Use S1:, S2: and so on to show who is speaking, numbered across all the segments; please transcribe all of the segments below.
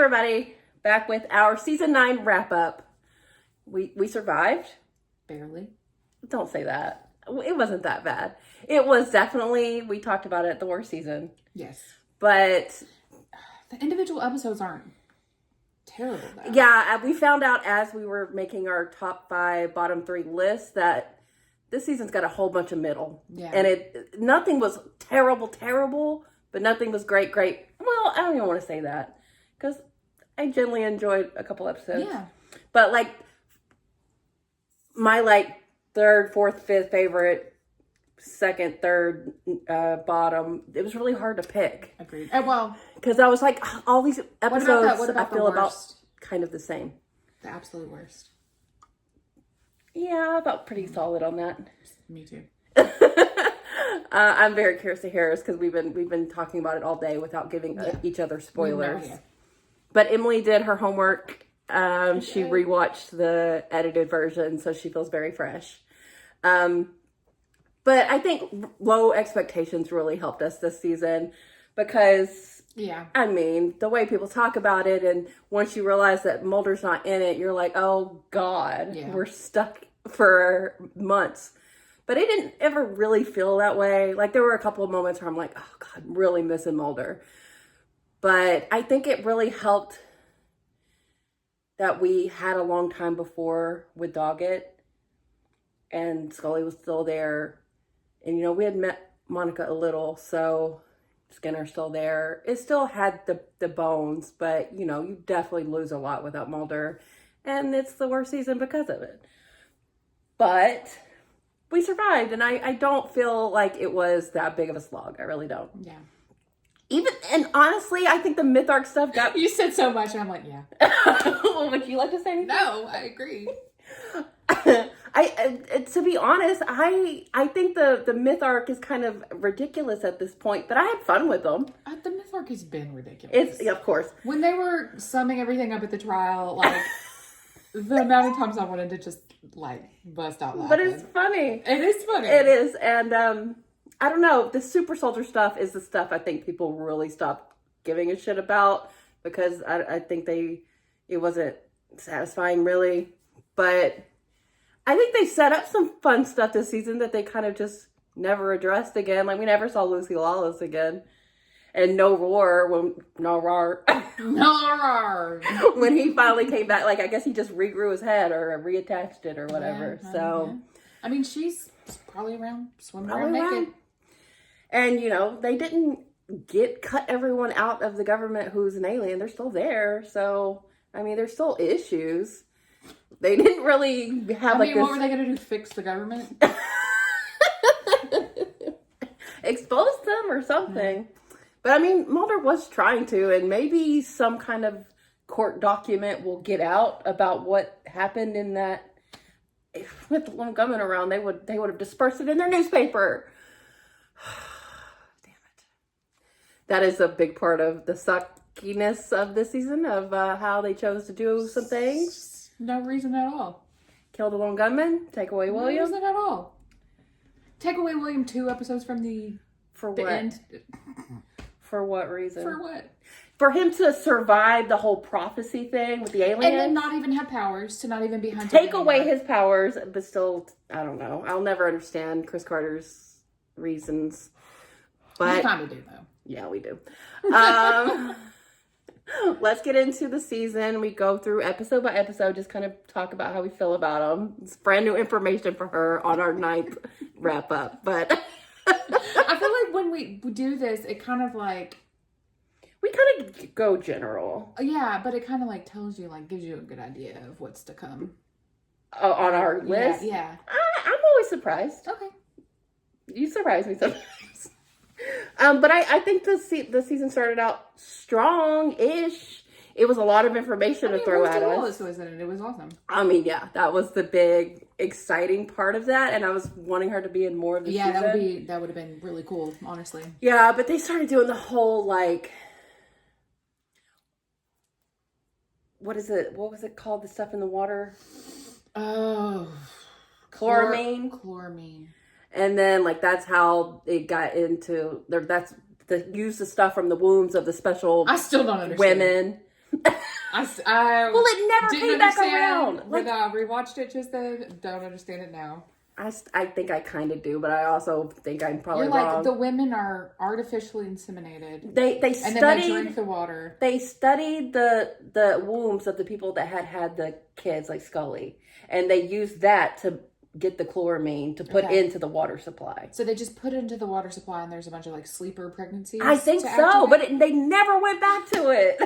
S1: everybody, back with our season 9 wrap up. We survived.
S2: Barely.
S1: Don't say that. It wasn't that bad. It was definitely, we talked about it, the worst season.
S2: Yes.
S1: But
S2: the individual episodes aren't terrible though.
S1: Yeah, we found out as we were making our top 5, bottom 3 lists that this season's got a whole bunch of middle.
S2: Yeah.
S1: And nothing was terrible, but nothing was great. Well, I don't even want to say that because I genuinely enjoyed a couple episodes.
S2: Yeah.
S1: But my third, fourth, fifth favorite, second, third, bottom, it was really hard to pick.
S2: Agreed. Well,
S1: because I was like, all these episodes
S2: what about
S1: I feel
S2: the
S1: about
S2: worst?
S1: kind of the same.
S2: The absolute worst.
S1: Yeah, I felt pretty solid on that.
S2: Me too.
S1: I'm very curious to hear this because we've been talking about it all day without giving each other spoilers. But Emily did her homework. She rewatched the edited version, so she feels very fresh. But I think low expectations really helped us this season because, I mean, the way people talk about it, and once you realize that Mulder's not in it, you're like, oh God, we're stuck for months. But it didn't ever really feel that way. Like, there were a couple of moments where I'm like, oh God, I'm really missing Mulder. But I think it really helped that we had a long time before with Doggett and Scully was still there. And, we had met Monica a little, so Skinner's still there. It still had the bones, but, you definitely lose a lot without Mulder. And it's the worst season because of it. But we survived, and I don't feel like it was that big of a slog. I really don't.
S2: Yeah.
S1: And honestly, I think the myth arc stuff got...
S2: You said so much, and I'm like, yeah.
S1: Would you like to say anything?
S2: No, I agree.
S1: To be honest, I think the myth arc is kind of ridiculous at this point, but I had fun with them.
S2: The myth arc has been ridiculous.
S1: Of course.
S2: When they were summing everything up at the trial, the amount of times I wanted to just, bust out laughing.
S1: But it's funny.
S2: It is funny.
S1: It is, and I don't know, the super soldier stuff is the stuff I think people really stopped giving a shit about because I think it wasn't satisfying really, but I think they set up some fun stuff this season that they kind of just never addressed again. We never saw Lucy Lawless again. And no roar when he finally came back. I guess he just regrew his head or reattached it or whatever. Yeah, so,
S2: I mean, she's probably around swimming around naked.
S1: And they didn't cut everyone out of the government who's an alien. They're still there. So, I mean, there's still issues. They didn't really have
S2: what were they going to do? Fix the government?
S1: Expose them or something. Mm-hmm. But I mean, Mulder was trying to, and maybe some kind of court document will get out about what happened in that. With the lone gunman around, they would have dispersed it in their newspaper. Damn it! That is a big part of the suckiness of this season of how they chose to do some things.
S2: No reason at all.
S1: Kill the lone gunman. Take away William.
S2: No reason at all. Take away William 2 episodes from the end.
S1: For what reason?
S2: For what?
S1: For him to survive the whole prophecy thing with the aliens.
S2: And then not even have powers, to not even be hunted.
S1: Take away his powers, but still, I don't know. I'll never understand Chris Carter's reasons. But
S2: we kind of do, though.
S1: Yeah, we do. Let's get into the season. We go through episode by episode, just kind of talk about how we feel about them. It's brand new information for her on our 9th wrap up, but...
S2: I feel like when we do this, it kind of
S1: we kind of go general.
S2: Yeah, but it kind of tells you, gives you a good idea of what's to come.
S1: On our list?
S2: Yeah.
S1: I'm always surprised.
S2: Okay.
S1: You surprise me sometimes. But I think the season started out strong-ish. It was a lot of information to throw at us.
S2: Was in it. It was awesome.
S1: I mean, yeah, that was the big, exciting part of that, and I was wanting her to be in more of the season.
S2: Yeah, that would have been really cool, honestly.
S1: Yeah, but they started doing the whole, what is it? What was it called? The stuff in the water?
S2: Oh.
S1: Chloramine.
S2: Chloramine.
S1: And then, that's how it got into, use the stuff from the wombs of the special
S2: I still don't understand.
S1: Women. Well, it never came back around.
S2: When I rewatched it just then, don't understand it now.
S1: I think I kind of do, but I also think I'm probably
S2: You're like,
S1: wrong.
S2: the women are artificially inseminated.
S1: They
S2: and
S1: studied,
S2: then they drink the water.
S1: They studied the wombs of the people that had the kids, like Scully, and they used that to get the chloramine to put into the water supply.
S2: So they just put it into the water supply, and there's a bunch of like sleeper pregnancies.
S1: I think so, but they never went back to it.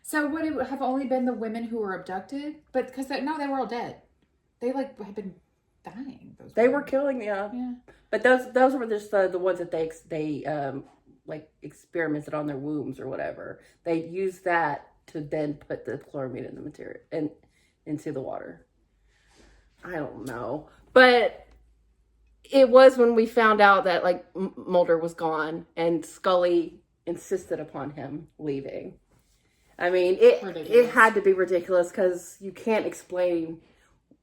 S2: So would it have only been the women who were abducted? But because they were all dead. They like have been dying.
S1: They were killing, yeah. But those were just the ones that they like experimented on their wombs or whatever. They used that to then put the chloramine in the material and into the water. I don't know, but it was when we found out that like Mulder was gone and Scully insisted upon him leaving. I mean, it had to be ridiculous because you can't explain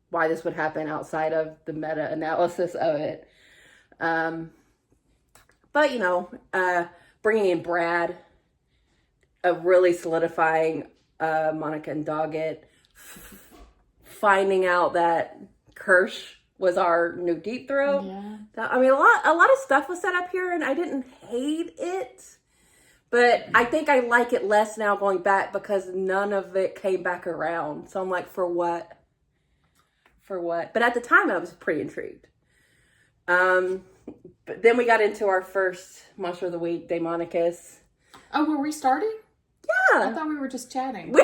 S1: why this would happen outside of the meta-analysis of it. But, bringing in Brad, really solidifying Monica and Doggett, finding out that Kirsch was our new Deep Throat.
S2: Yeah.
S1: I mean, a lot of stuff was set up here, and I didn't hate it. But I think I like it less now going back because none of it came back around. So I'm like, for what? For what? But at the time, I was pretty intrigued. But then we got into our first Monster of the Week, Daemonicus.
S2: Oh, were we starting?
S1: Yeah.
S2: I thought we were just chatting.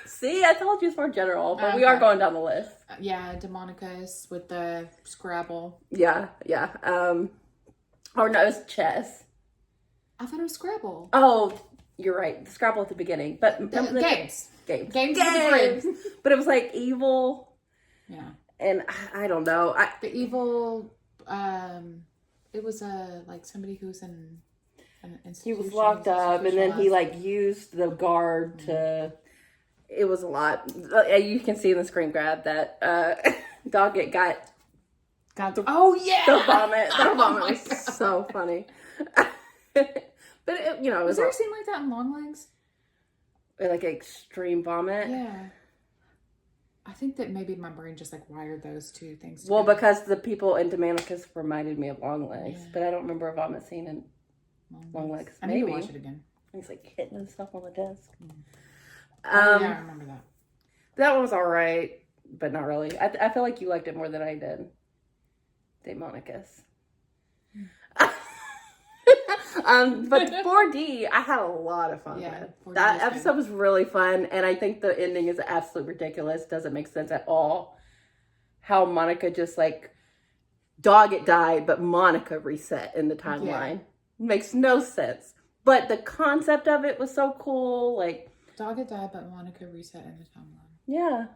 S1: See, I told you it's more general, but we are going down the list.
S2: Yeah, Daemonicus with the Scrabble.
S1: Yeah. Or no, it's chess.
S2: I thought it was Scrabble.
S1: Oh, you're right. The Scrabble at the beginning. But
S2: Games.
S1: Games. But it was like evil.
S2: Yeah.
S1: And I don't know.
S2: The evil, it was like somebody who's in an institution.
S1: He was locked up, and then he like used the guard to. It was a lot. You can see in the screen grab that Doggett got the the vomit. The vomit was so funny. But it
S2: was there a scene like that in Longlegs?
S1: Like extreme vomit.
S2: Yeah. I think that maybe my brain just like wired those two things together.
S1: Well, because the people in Daemonicus reminded me of Longlegs, but I don't remember a vomit scene in Longlegs.
S2: I need to watch it again.
S1: He's like hitting himself on the desk.
S2: Yeah, I remember that.
S1: That one was all right, but not really. I feel like you liked it more than I did. Daemonicus. But 4D, I had a lot of fun with. That episode was really fun, and I think the ending is absolutely ridiculous. Doesn't make sense at all. How Monica just like Doggett died, but Monica reset in the timeline. Makes no sense. But the concept of it was so cool. Like
S2: Doggett died, but Monica reset in the timeline.
S1: Yeah.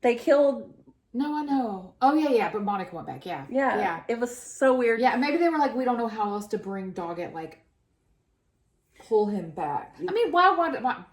S1: They killed.
S2: No, I know. Oh, yeah, but Monica went back, yeah.
S1: It was so weird.
S2: Yeah, maybe they were like, we don't know how else to bring Doggett, like, pull him back. I mean, why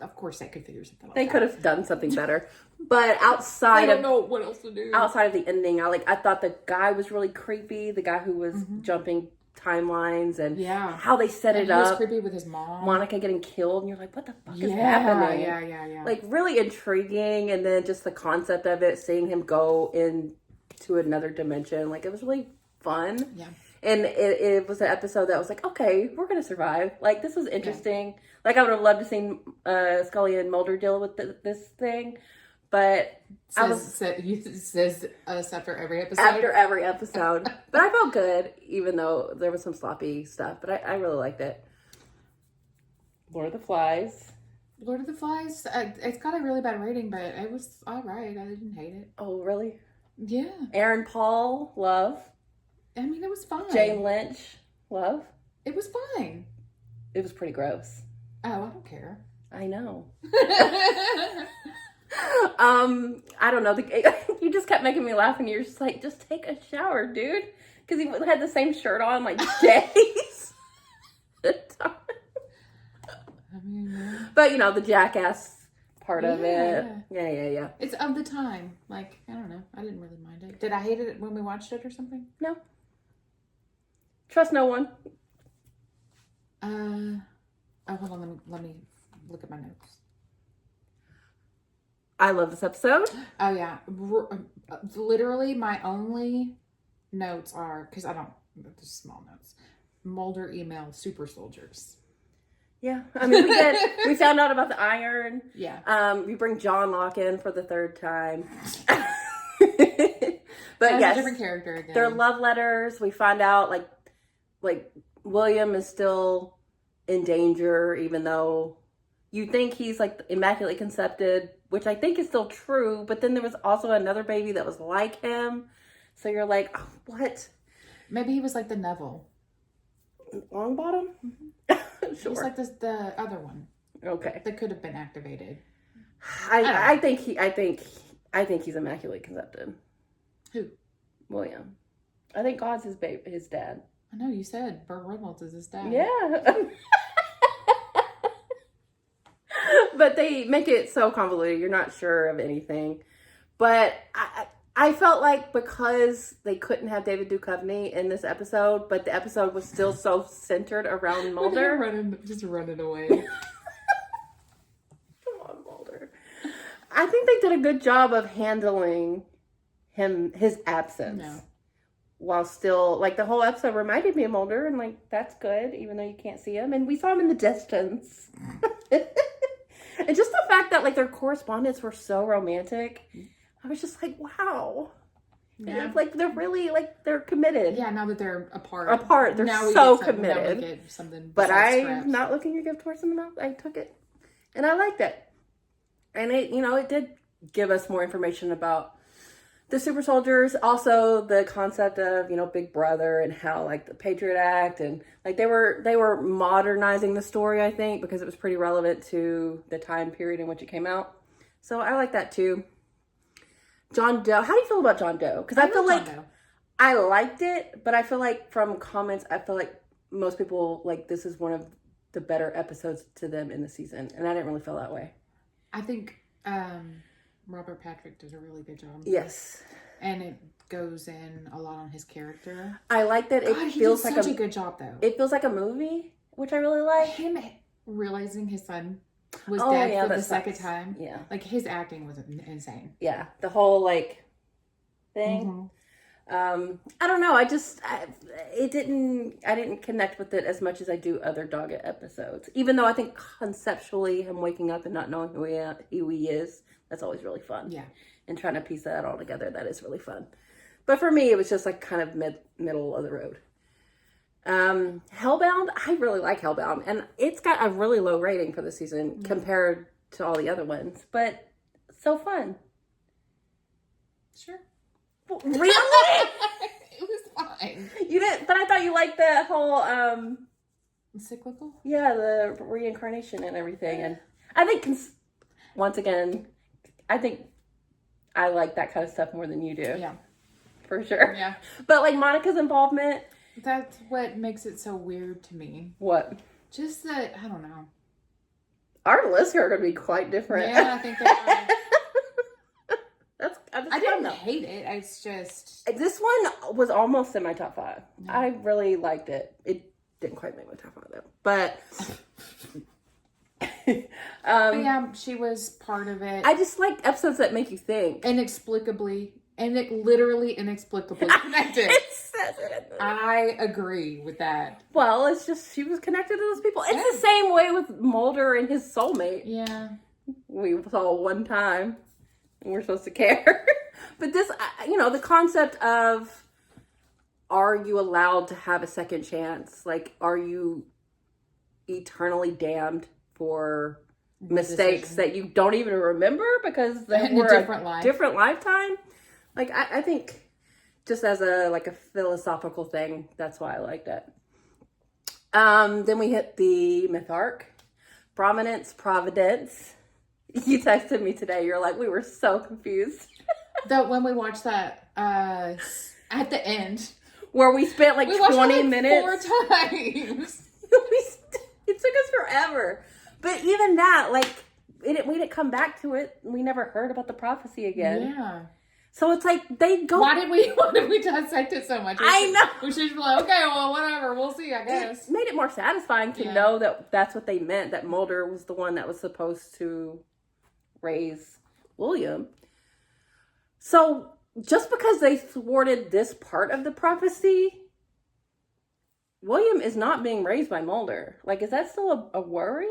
S2: of course they could figure something out.
S1: They could have done something better. But outside
S2: I don't know what else to do.
S1: Outside of the ending, I thought the guy was really creepy. The guy who was jumping timelines and how they set it up.
S2: He was creepy with his mom.
S1: Monica getting killed, and you're like, what the fuck is happening?
S2: Yeah.
S1: Like, really intriguing, and then just the concept of it, seeing him go into another dimension, like, it was really fun.
S2: Yeah.
S1: And it was an episode that was like, okay, we're going to survive. Like, this was interesting. Yeah. Like, I would have loved to see Scully and Mulder deal with this thing. But
S2: says us after every episode.
S1: After every episode. But I felt good, even though there was some sloppy stuff. But I really liked it. Lord of the Flies.
S2: Lord of the Flies, it's got a really bad rating, but it was all right. I didn't hate it.
S1: Oh, really?
S2: Yeah.
S1: Aaron Paul, love.
S2: I mean, it was fine.
S1: Jane Lynch, love.
S2: It was fine.
S1: It was pretty gross.
S2: Oh, I don't care.
S1: I know. I don't know. You just kept making me laugh, and you're just like, just take a shower, dude. Because he had the same shirt on like days.
S2: I mean,
S1: but the jackass part of it. Yeah.
S2: It's of the time. Like, I don't know. I didn't really mind it. Did I hate it when we watched it or something? Oh, hold on. Let me look at my notes.
S1: I love this episode.
S2: Oh, yeah. Literally, my only notes are, because I don't, just small notes. Mulder email super soldiers.
S1: Yeah. I mean, we found out about the iron.
S2: Yeah.
S1: We bring John Locke in for the third time.
S2: But
S1: yes,
S2: a different character again.
S1: They're love letters. We find out like William is still in danger, even though you think he's like immaculately conceived, which I think is still true. But then there was also another baby that was like him, so you're like, oh, what?
S2: Maybe he was like the Neville.
S1: Longbottom.
S2: Mm-hmm.
S1: Sure.
S2: He's like the other one.
S1: Okay.
S2: That could have been activated.
S1: I think he's immaculately conceived.
S2: Who?
S1: William. I think God's his dad.
S2: I know you said Burt Reynolds is his dad.
S1: Yeah. But they make it so convoluted. You're not sure of anything. But I felt like because they couldn't have David Duchovny in this episode, but the episode was still so centered around Mulder.
S2: Just running away.
S1: Come on, Mulder. I think they did a good job of handling his absence.
S2: No.
S1: While still, like, the whole episode reminded me of Mulder, and, like, that's good, even though you can't see him. And we saw him in the distance. And just the fact that, like, their correspondence were so romantic, I was just like, wow. Yeah. And, like, they're really, like, they're committed.
S2: Yeah, now that they're apart.
S1: They're
S2: now
S1: so
S2: committed.
S1: committed.
S2: Now we get something
S1: but I'm
S2: scraps.
S1: not looking your gift horse in the mouth. I took it. And I liked it. And it did give us more information about the super soldiers, also the concept of, Big Brother and how, like, the Patriot Act and, like, they were modernizing the story, I think, because it was pretty relevant to the time period in which it came out. So I like that too. John Doe. How do you feel about John Doe? Because I feel like I liked it, but I feel like from comments, I feel like most people, like, this is one of the better episodes to them in the season. And I didn't really feel that way.
S2: I think Robert Patrick does a really good job.
S1: Yes.
S2: And it goes in a lot on his character.
S1: I like that it feels like
S2: such a good job, though.
S1: It feels like a movie, which I really like.
S2: Him realizing his son was dead for the second time.
S1: Yeah.
S2: Like, his acting was insane.
S1: Yeah. The whole, like, thing. Mm-hmm. I don't know. I didn't connect with it as much as I do other Doggett episodes. Even though I think conceptually him waking up and not knowing who he is, that's always really fun.
S2: Yeah.
S1: And trying to piece that all together, that is really fun. But for me, it was just like kind of middle of the road. Hellbound, I really like Hellbound. And it's got a really low rating for the season compared to all the other ones. But so fun.
S2: Sure.
S1: Really?
S2: It was fine.
S1: You didn't, but I thought you liked the whole
S2: cyclical?
S1: Yeah, the reincarnation and everything. And I think once again, I think I like that kind of stuff more than you do.
S2: Yeah.
S1: For sure.
S2: Yeah.
S1: But like Monica's involvement,
S2: that's what makes it so weird to me.
S1: What?
S2: Just that, I don't know.
S1: Our lists are going to be quite different.
S2: Yeah, I think they are.
S1: I
S2: didn't hate it. It's just...
S1: This one was almost in my top 5.
S2: Yeah.
S1: I really liked it. It didn't quite make my top 5 though. But...
S2: but yeah, she was part of it.
S1: I just like episodes that make you think.
S2: Inexplicably connected.
S1: It says it.
S2: I agree with that.
S1: Well, it's just she was connected to those people. It's the same way with Mulder and his soulmate.
S2: Yeah.
S1: We saw one time. And we're supposed to care. But this, the concept of, are you allowed to have a second chance? Like, are you eternally damned for mistakes that you don't even remember because they were a different lifetime? Like, I think just as a philosophical thing, that's why I liked it. Then we hit the myth arc. Providence. You texted me today. You're like, we were so confused.
S2: When we watched that at the end.
S1: Where we spent 20 minutes.
S2: 4 times.
S1: It took us forever. But even that, we didn't come back to it. We never heard about the prophecy again.
S2: Yeah.
S1: So it's like they go.
S2: Why did we dissect it so much?
S1: I know.
S2: We should be like, okay, well, whatever. We'll see, I guess.
S1: It made it more satisfying to know that that's what they meant, that Mulder was the one that was supposed to raise William. So just because they thwarted this part of the prophecy, William is not being raised by Mulder. Like, is that still a worry?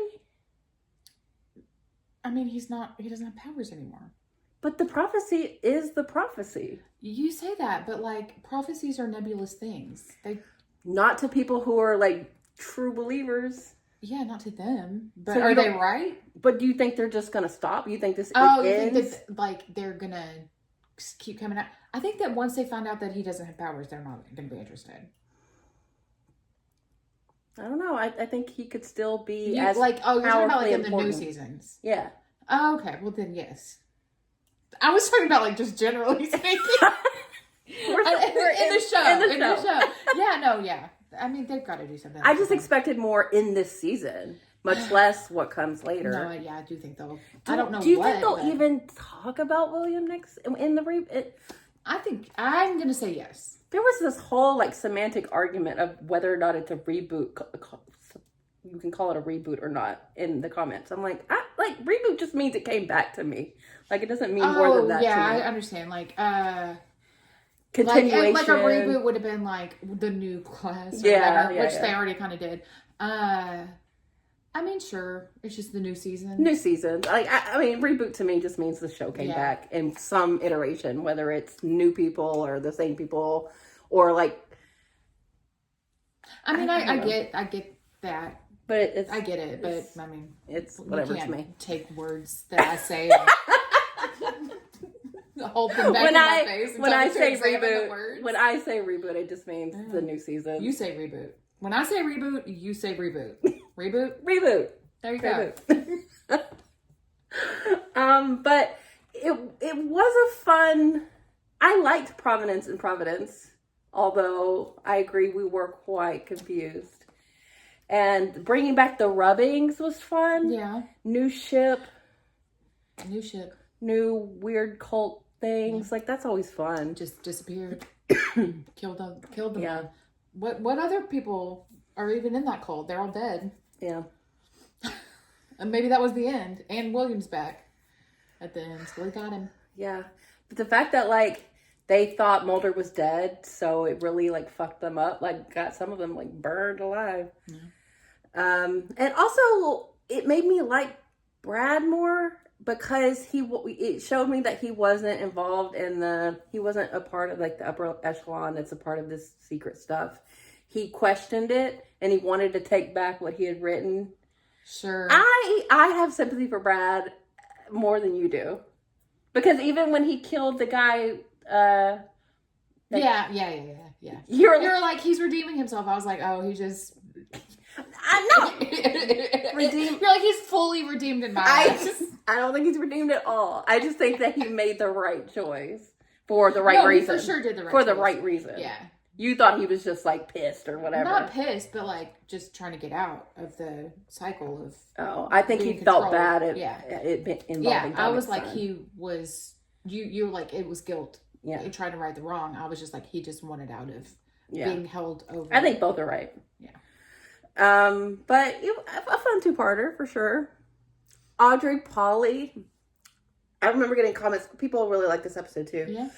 S2: I mean, he doesn't have powers anymore.
S1: But the prophecy is the prophecy.
S2: You say that, but like prophecies are nebulous things.
S1: Not to people who are like true believers.
S2: Yeah, not to them. But
S1: So
S2: are they right?
S1: But do you think they're just gonna stop? You think this?
S2: Oh,
S1: ends?
S2: you think that like they're gonna keep coming out? I think that once they find out that he doesn't have powers, they're not gonna be interested.
S1: I don't know. I think he could still be
S2: You're talking about like in the new seasons.
S1: Yeah.
S2: Oh, okay. Well then, yes. I was talking about like just generally speaking.
S1: we're
S2: in the show.
S1: In the show.
S2: Yeah, no, yeah. I mean, they've got to do something.
S1: I just expected more in this season, much less what comes later.
S2: No, yeah, I do think they'll. I don't know.
S1: Do you think they'll even talk about William next in the
S2: I think I'm gonna say yes.
S1: There was this whole like semantic argument of whether or not it's a reboot. You can call it a reboot or not in the comments. I'm like, reboot just means it came back to me. Like, it doesn't mean more than that.
S2: Yeah,
S1: to me.
S2: I understand. Like,
S1: continuation.
S2: Like a reboot would have been like the new class, or whatever, which they already kind of did. I mean, sure, it's just the new season.
S1: New season. Like, I mean, reboot to me just means the show came back in some iteration, whether it's new people or the same people, or like.
S2: I mean, I get that.
S1: But
S2: I get it, but I mean,
S1: it's whatever to me.
S2: Take words that I say, hold them back in my face.
S1: When I say reboot, it just means the new season.
S2: You say reboot. When I say reboot, you say reboot. Reboot.
S1: Reboot.
S2: There you go.
S1: But it was a fun. I liked Providence and Providence, although I agree we were quite confused. And bringing back the rubbings was fun.
S2: Yeah.
S1: New ship. New weird cult things. Yeah. Like, that's always fun.
S2: Just disappeared. Killed them.
S1: Yeah.
S2: What other people are even in that cult? They're all dead.
S1: Yeah.
S2: And maybe that was the end. And William's back at the end. So we got him.
S1: Yeah. But the fact that, like, they thought Mulder was dead, so it really, like, fucked them up. Like, got some of them, like, burned alive. Yeah. And also, it made me like Brad more because it showed me that he wasn't involved he wasn't a part of, like, the upper echelon that's a part of this secret stuff. He questioned it, and he wanted to take back what he had written.
S2: Sure.
S1: I have sympathy for Brad more than you do. Because even when he killed the guy...
S2: Yeah. You're like, he's redeeming himself. I was like, oh, he just...
S1: I know.
S2: You're like, he's fully redeemed in my eyes.
S1: I don't think he's redeemed at all. I just think that he made the right choice for the right reason.
S2: He for sure did the right
S1: choice. For the right reason.
S2: Yeah.
S1: You thought he was just like pissed or whatever.
S2: Not pissed, but like just trying to get out of the cycle of.
S1: Oh, I think he felt bad at it involving.
S2: Yeah, I was like, he was. You like, it was guilt.
S1: Yeah.
S2: He tried to right the wrong. I was just like, he just wanted out of being held over.
S1: I think both are right.
S2: Yeah.
S1: But a fun two-parter for sure. Audrey Polly. I remember getting comments. People really like this episode too.
S2: Yeah.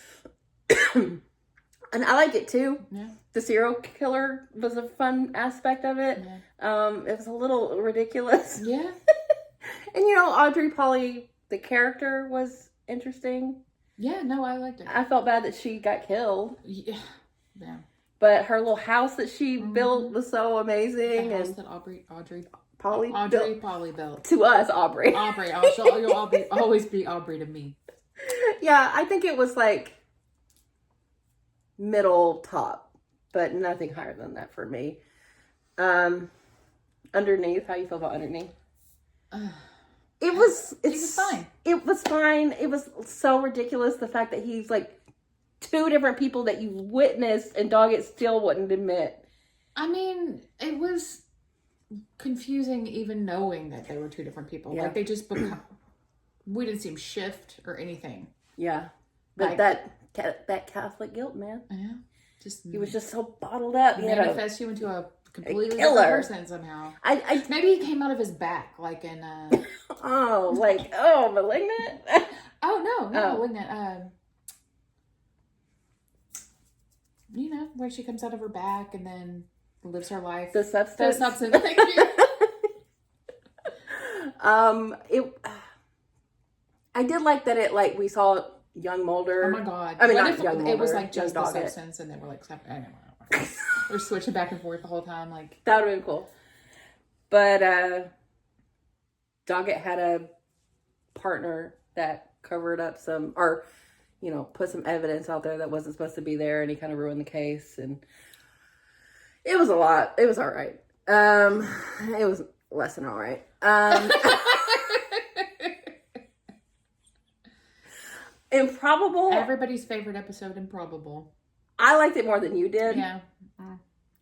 S1: And I like it too.
S2: Yeah.
S1: The serial killer was a fun aspect of it. Yeah. It was a little ridiculous.
S2: Yeah.
S1: And Audrey Polly, the character was interesting.
S2: Yeah, no, I liked it.
S1: I felt bad that she got killed.
S2: Yeah. Yeah.
S1: But her little house that she built was so amazing.
S2: The house that Audrey
S1: Polly
S2: built.
S1: To us, Aubrey.
S2: You'll always be Aubrey to me.
S1: Yeah, I think it was like middle top, but nothing higher than that for me. Underneath, how you feel about Underneath? It was fine. It was fine. It was so ridiculous, the fact that he's like two different people that you witnessed, and Doggett still wouldn't admit.
S2: I mean, it was confusing even knowing that they were two different people. Yeah. Like, they just we didn't see him shift or anything.
S1: Yeah. But that Catholic guilt, man.
S2: Yeah.
S1: He was just so bottled up. He
S2: manifest you into a completely
S1: killer
S2: different person somehow. Maybe he came out of his back, like in
S1: Malignant.
S2: Oh no, Malignant. You know, where she comes out of her back and then lives her life.
S1: The Substance.
S2: Thank you.
S1: I did like that it we saw young Mulder.
S2: Oh my god!
S1: I mean,
S2: what
S1: not
S2: if
S1: young Mulder,
S2: it was like just the
S1: Doggett.
S2: Substance, and they were like, they're switching back and forth the whole time. Like
S1: that would have been cool. But Doggett had a partner that covered up some, or put some evidence out there that wasn't supposed to be there, and he kind of ruined the case, and it was a lot. It was all right. It was less than all right. Improbable.
S2: Everybody's favorite episode, Improbable.
S1: I liked it more than you did.
S2: Yeah.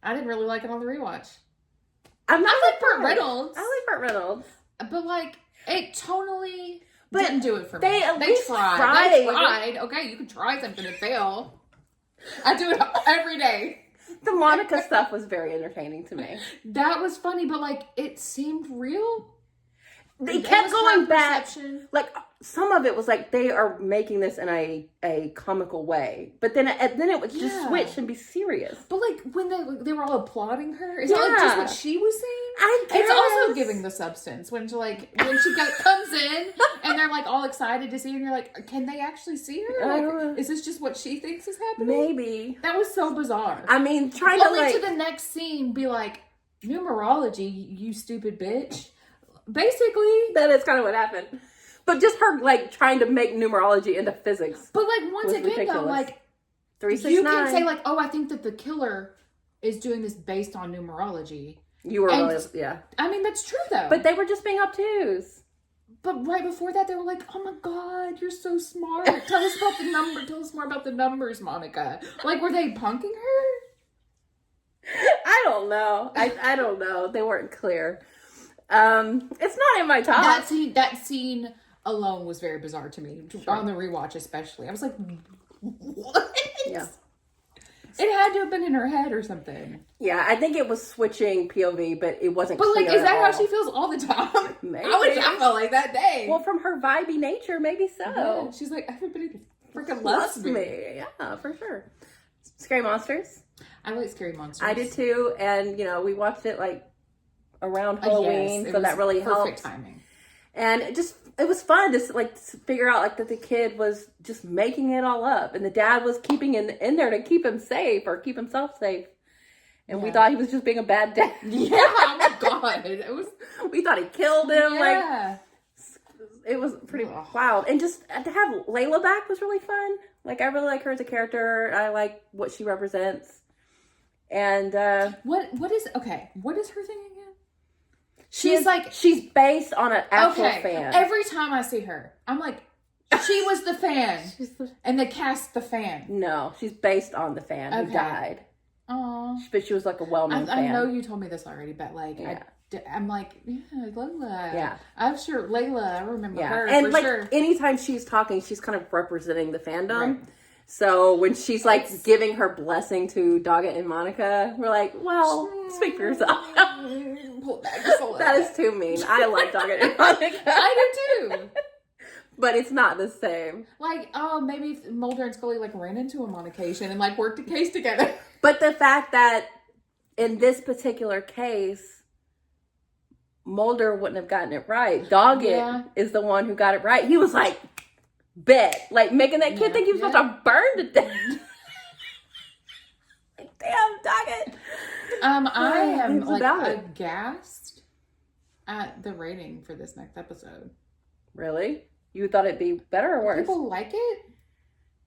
S2: I didn't really like it on the rewatch.
S1: I
S2: like Burt Reynolds.
S1: I like Burt Reynolds.
S2: But it tonally didn't do it for me.
S1: They
S2: tried. They tried. Okay, you can try something and fail. I do it every day.
S1: The Monica stuff was very entertaining to me.
S2: That was funny, but it seemed real.
S1: They kept going back. Some of it was they are making this in a comical way, but then it would just switch and be serious.
S2: But when they were all applauding her, is that just what she was saying?
S1: I guess.
S2: It's also giving the Substance when she comes in and they're all excited to see her, and you're like, can they actually see her? Is this just what she thinks is happening?
S1: Maybe.
S2: That was so bizarre.
S1: I mean,
S2: to the next scene be like, numerology, you stupid bitch. Basically,
S1: that is kind of what happened. But just her trying to make numerology into physics.
S2: But once again,
S1: ridiculous.
S2: though,
S1: 369.
S2: You can say I think that the killer is doing this based on numerology.
S1: You were really, yeah.
S2: I mean, that's true though.
S1: But they were just being obtuse.
S2: But right before that, they were like, "Oh my God, you're so smart! Tell us about the number. Tell us more about the numbers, Monica." Were they punking her?
S1: I don't know. I don't know. They weren't clear. It's not in my top.
S2: That scene alone was very bizarre to me. Sure. On the rewatch, especially, I was like, "What?"
S1: Yeah.
S2: It had to have been in her head or something.
S1: Yeah, I think it was switching POV, but it wasn't.
S2: But
S1: clear
S2: is that
S1: how
S2: she feels all the time?
S1: Maybe.
S2: I felt like that day.
S1: Well, from her vibey nature, maybe so.
S2: Yeah, she's like, everybody freaking loves me.
S1: Yeah, for sure. Scary Monsters.
S2: I like Scary Monsters.
S1: I did too, and we watched it around Halloween, so that really helped.
S2: Perfect timing.
S1: And it was fun to figure out that the kid was just making it all up, and the dad was keeping in there to keep him safe or keep himself safe. And we thought he was just being a bad dad.
S2: Yeah, oh my God.
S1: We thought he killed him.
S2: Yeah.
S1: It was pretty wild. And just to have Layla back was really fun. I really like her as a character. I like what she represents. And
S2: what is her thing again?
S1: She's based on an actual fan.
S2: Every time I see her, I'm like, she was the fan. And they cast the fan.
S1: No, she's based on the fan who died.
S2: Aww.
S1: But she was a well-known fan.
S2: I know you told me this already, but I'm like, yeah, Layla.
S1: Yeah.
S2: I'm sure Layla, I remember her.
S1: And
S2: for sure.
S1: Anytime she's talking, she's kind of representing the fandom. Right. So when she's giving her blessing to Doggett and Monica, we're like, well, speak for yourself. That is too mean. I like Doggett and Monica.
S2: I do too.
S1: But it's not the same.
S2: Maybe Mulder and Scully ran into him on occasion and worked a case together.
S1: But the fact that in this particular case, Mulder wouldn't have gotten it right. Doggett is the one who got it right. He was bet. Making that kid think he was supposed to burn to death. Damn, Doggett.
S2: I am aghast at the rating for this next episode.
S1: Really? You thought it'd be better or worse?
S2: People like it?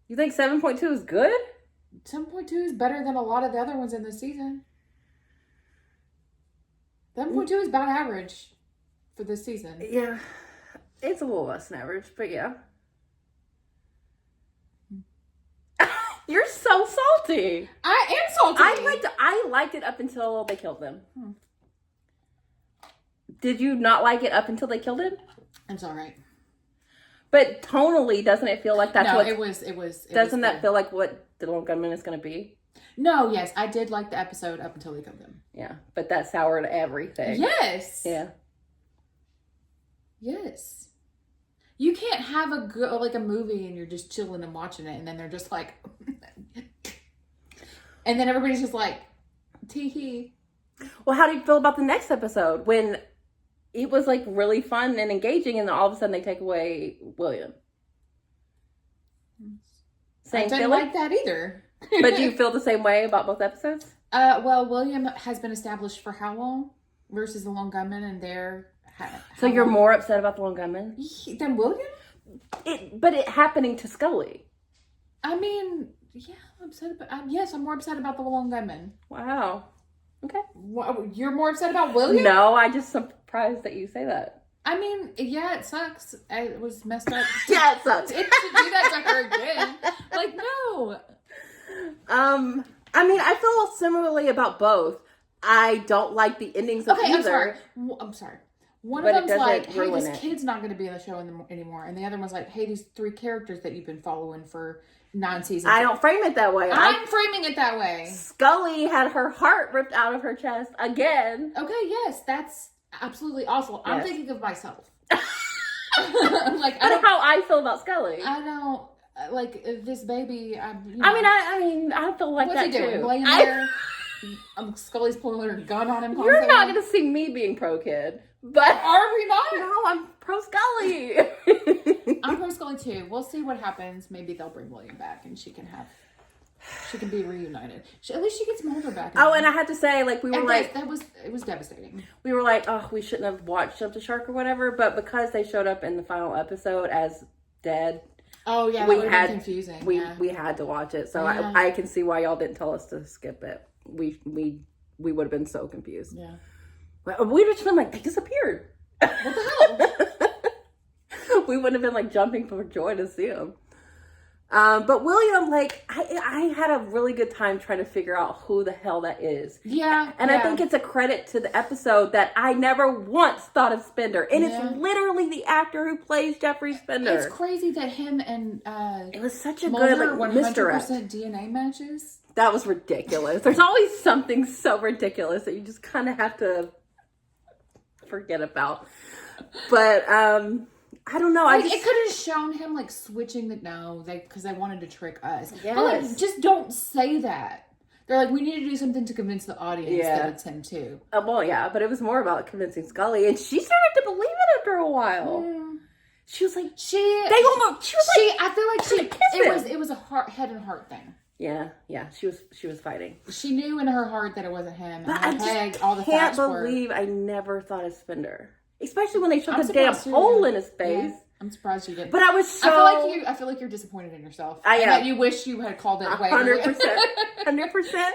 S1: You think 7.2 is good?
S2: 7.2 is better than a lot of the other ones in this season. 7.2 is about average for this season.
S1: Yeah. It's a little less than average, but yeah. You're so salty.
S2: I am salty.
S1: I liked it up until they killed them. Did you not like it up until they killed him?
S2: It's all right.
S1: But tonally, doesn't it feel like that's
S2: no,
S1: what...
S2: it was
S1: Doesn't that
S2: good.
S1: feel like what The Lone Gunman is going to be?
S2: No, yes, I did like the episode up until they killed him.
S1: Yeah, but that soured everything.
S2: Yes.
S1: Yeah.
S2: Yes. You can't have a movie and you're just chilling and watching it, and then they're just like, and then everybody's just like, tee hee.
S1: Well, how do you feel about the next episode when it was like really fun and engaging, and then all of a sudden they take away William?
S2: I didn't like that either.
S1: But do you feel the same way about both episodes?
S2: Well, William has been established for how long versus the Lone Gunman, and they're
S1: so you're more upset about the Lone Gunman
S2: than William?
S1: But it happening to Scully.
S2: I mean, yeah, I'm upset about. Yes, I'm more upset about the Lone Gunman.
S1: Wow. Okay.
S2: You're more upset about William?
S1: No, I just surprised that you say that.
S2: I mean, yeah, it sucks. It was messed up.
S1: Yeah, it sucks.
S2: To do that to her again. Like, no.
S1: I mean, I feel similarly about both. I don't like the endings of either.
S2: I'm sorry. One of them's like, hey, this
S1: it.
S2: kid's not going to be in the show anymore. And the other one's like, hey, these 3 characters that you've been following for 9 seasons.
S1: I don't frame it that way.
S2: I'm framing it that way.
S1: Scully had her heart ripped out of her chest again.
S2: Okay, yes, that's absolutely awful. Yes. I'm thinking of myself.
S1: Like, that's how I feel about Scully.
S2: I don't like this baby.
S1: I mean, I feel like that too.
S2: What's he doing? Laying there. Scully's pulling her gun on him.
S1: You're not going to see me being pro kid, but
S2: are we not?
S1: No, I'm pro Scully.
S2: I'm pro Scully too. We'll see what happens. Maybe they'll bring William back, and she can be reunited. At least she gets Mulder back.
S1: Oh, and I had to say, like,
S2: it was devastating.
S1: We were like, oh, we shouldn't have watched Jump the Shark or whatever, but because they showed up in the final episode as dead.
S2: Oh yeah, that would have been confusing.
S1: We had to watch it, so yeah. I can see why y'all didn't tell us to skip it. We would have been so confused.
S2: Yeah,
S1: we'd have just been like, they disappeared.
S2: What the
S1: hell? We wouldn't have been like jumping for joy to see them. But William, like, I had a really good time trying to figure out who the hell that is.
S2: Yeah.
S1: And I think it's a credit to the episode that I never once thought of Spender. And it's literally the actor who plays Jeffrey Spender.
S2: It's crazy that him and
S1: it was such a
S2: Mulder,
S1: good, like,
S2: 100% DNA matches.
S1: That was ridiculous. There's always something so ridiculous that you just kind of have to forget about. But, I don't know.
S2: Like, it could have shown him like switching because they wanted to trick us.
S1: Yes.
S2: But like, just don't say that. They're like, we need to do something to convince the audience that it's him too.
S1: Well, yeah, but it was more about convincing Scully, and she started to believe it after a while. She was like,
S2: I feel like it was a head and heart thing.
S1: Yeah, she was fighting.
S2: She knew in her heart that it wasn't him.
S1: But
S2: and
S1: I can't believe I never thought of Spender. Especially when they showed the damn hole in his face. Yeah,
S2: I'm surprised you didn't.
S1: But I was so...
S2: I feel like you're disappointed in yourself.
S1: I am.
S2: That you wish you had called it
S1: 100%. 100%.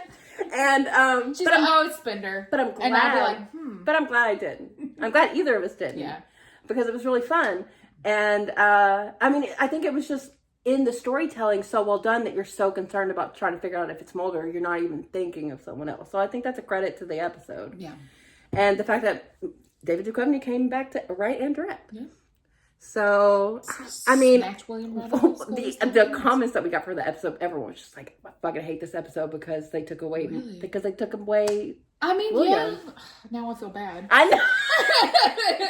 S1: And,
S2: she's like, oh, it's Spender.
S1: But I'm glad.
S2: And I'd be like,
S1: But I'm glad I didn't. I'm glad either of us didn't.
S2: Yeah.
S1: Because it was really fun. And, I mean, I think it was just in the storytelling so well done that you're so concerned about trying to figure out if it's Mulder. You're not even thinking of someone else. So I think that's a credit to the episode.
S2: Yeah.
S1: And the fact that David Duchovny came back to write and direct.
S2: Yeah.
S1: So, I mean,
S2: the
S1: comments that we got for the episode, everyone was just like, I fucking hate this episode because they took away,
S2: I mean,
S1: William.
S2: Yeah. Now I feel bad.
S1: I know.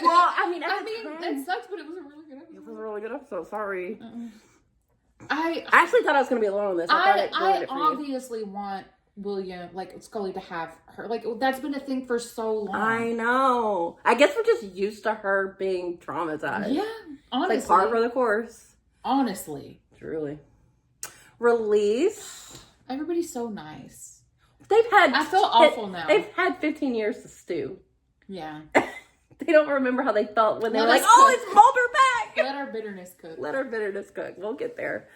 S1: Well, I mean,
S2: it sucks, but it was a really good episode.
S1: It was a really good episode. Sorry.
S2: I
S1: actually thought I was going to be alone on this.
S2: I obviously want William, like Scully, to have her. Like, that's been a thing for so long.
S1: I know. I guess we're just used to her being traumatized.
S2: Yeah, honestly.
S1: It's like par for the course.
S2: Honestly.
S1: Truly. Release.
S2: Everybody's so nice.
S1: I
S2: feel awful now.
S1: They've had 15 years to stew.
S2: Yeah.
S1: They don't remember how they felt when they were like, oh, it's Mulder back.
S2: Let our bitterness cook.
S1: Let our bitterness cook. We'll get there.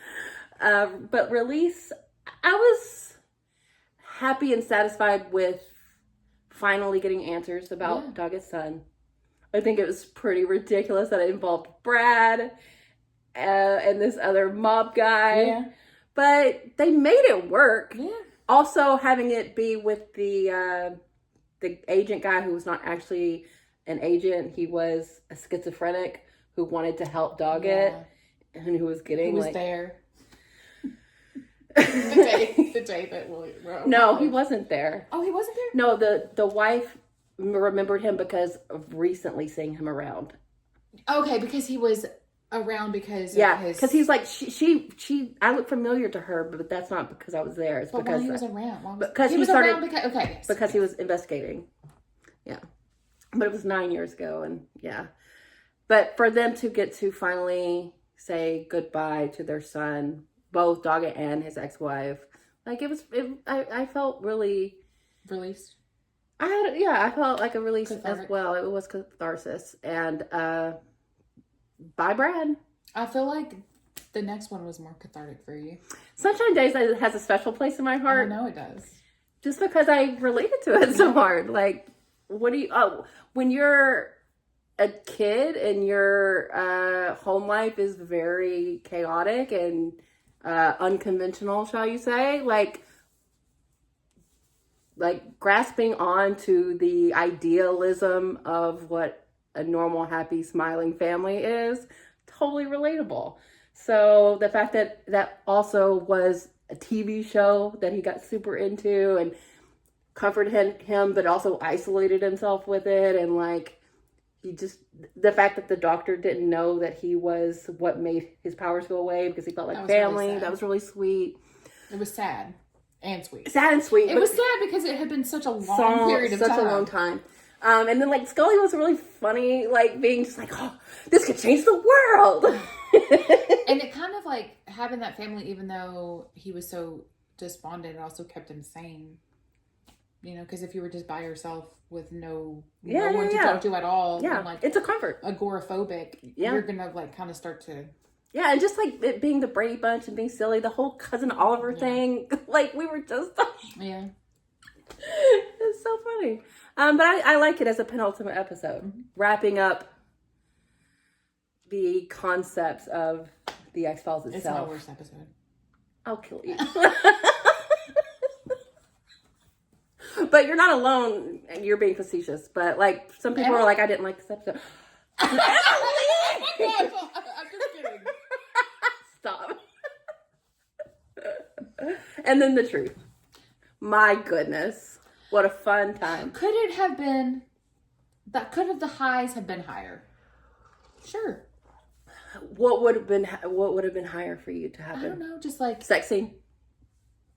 S1: But Release, I was happy and satisfied with finally getting answers about Doggett's son. I think it was pretty ridiculous that it involved Brad and this other mob guy.
S2: Yeah.
S1: But they made it work.
S2: Yeah.
S1: Also, having it be with the agent guy who was not actually an agent. He was a schizophrenic who wanted to help Doggett. and who was getting
S2: Who was
S1: like
S2: there? the day that William wrote.
S1: No, he wasn't there.
S2: Oh, he wasn't there?
S1: No, the wife remembered him because of recently seeing him around.
S2: Okay, because he was around because
S1: because he's like she I look familiar to her, but that's not because I was there. It's
S2: but
S1: because
S2: why he was around.
S1: Because
S2: he was
S1: started,
S2: around because yes.
S1: Because he was investigating. Yeah, but it was 9 years ago, and yeah, but for them to get to finally say goodbye to their son, both Doggett and his ex-wife, like I felt really
S2: released.
S1: I felt like a release
S2: Cathartic.
S1: as well. It was catharsis. And bye, Brad.
S2: I feel like the next one was more cathartic for you.
S1: Sunshine Days has a special place in my heart.
S2: I know it does.
S1: Just because I related to it so hard. Like, when you're a kid and your home life is very chaotic and unconventional, shall you say, like grasping on to the idealism of what a normal, happy, smiling family is, totally relatable. So the fact that that also was a TV show that he got super into and comforted him, but also isolated himself with it. And like, the fact that the doctor didn't know that he was what made his powers go away because he felt like family. Really, that was really sweet.
S2: It was sad. And sweet.
S1: Sad and sweet.
S2: It was sad because it had been such a long period of time.
S1: Such a long time. And then, like, Scully was really funny, like, being just like, oh, this could change the world.
S2: And it kind of, like, having that family, even though he was so despondent, it also kept him sane. You know, because if you were just by yourself with no one to talk to at all.
S1: Yeah,
S2: and, like,
S1: it's a comfort.
S2: Agoraphobic. Yeah. You're going to, like, kind of start to...
S1: Yeah, and just like it being the Brady Bunch and being silly, the whole Cousin Oliver thing, like we were just...
S2: Yeah.
S1: It's so funny. But I like it as a penultimate episode, wrapping up the concepts of the X-Files itself.
S2: It's my worst episode.
S1: I'll kill you. But you're not alone, and you're being facetious. But like some people are like, I didn't like this episode.
S2: I'm just kidding.
S1: Stop. And then the truth. My goodness. What a fun time.
S2: Could it have been the highs have been higher? Sure.
S1: What would have been higher for you to happen?
S2: I don't know, just like
S1: sex scene.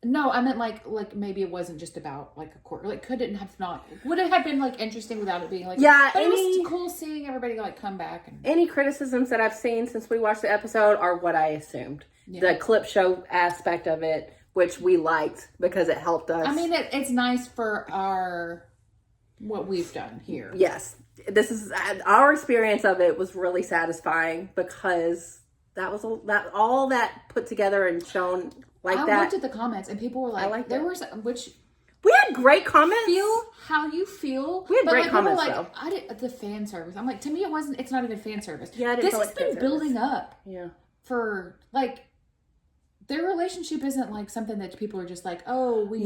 S2: No, I meant like maybe it wasn't just about like a quarter. Like, could it have not? Would it have been like interesting without it being like?
S1: Yeah,
S2: but it was cool seeing everybody like come back. And
S1: any criticisms that I've seen since we watched the episode are what I assumed. Yeah. The clip show aspect of it, which we liked because it helped us.
S2: I mean, it's nice for what we've done here.
S1: Yes, this is our experience of it was really satisfying because that was all that put together and shown. Like
S2: I
S1: that.
S2: looked at the comments and people were like, there was which
S1: we had great comments.
S2: Feel how you feel.
S1: We had great comments
S2: though. The fan service. I'm like, to me, it's not even fan service.
S1: Yeah,
S2: this has been building up.
S1: Yeah.
S2: For like, their relationship isn't like something that people are just like, oh, we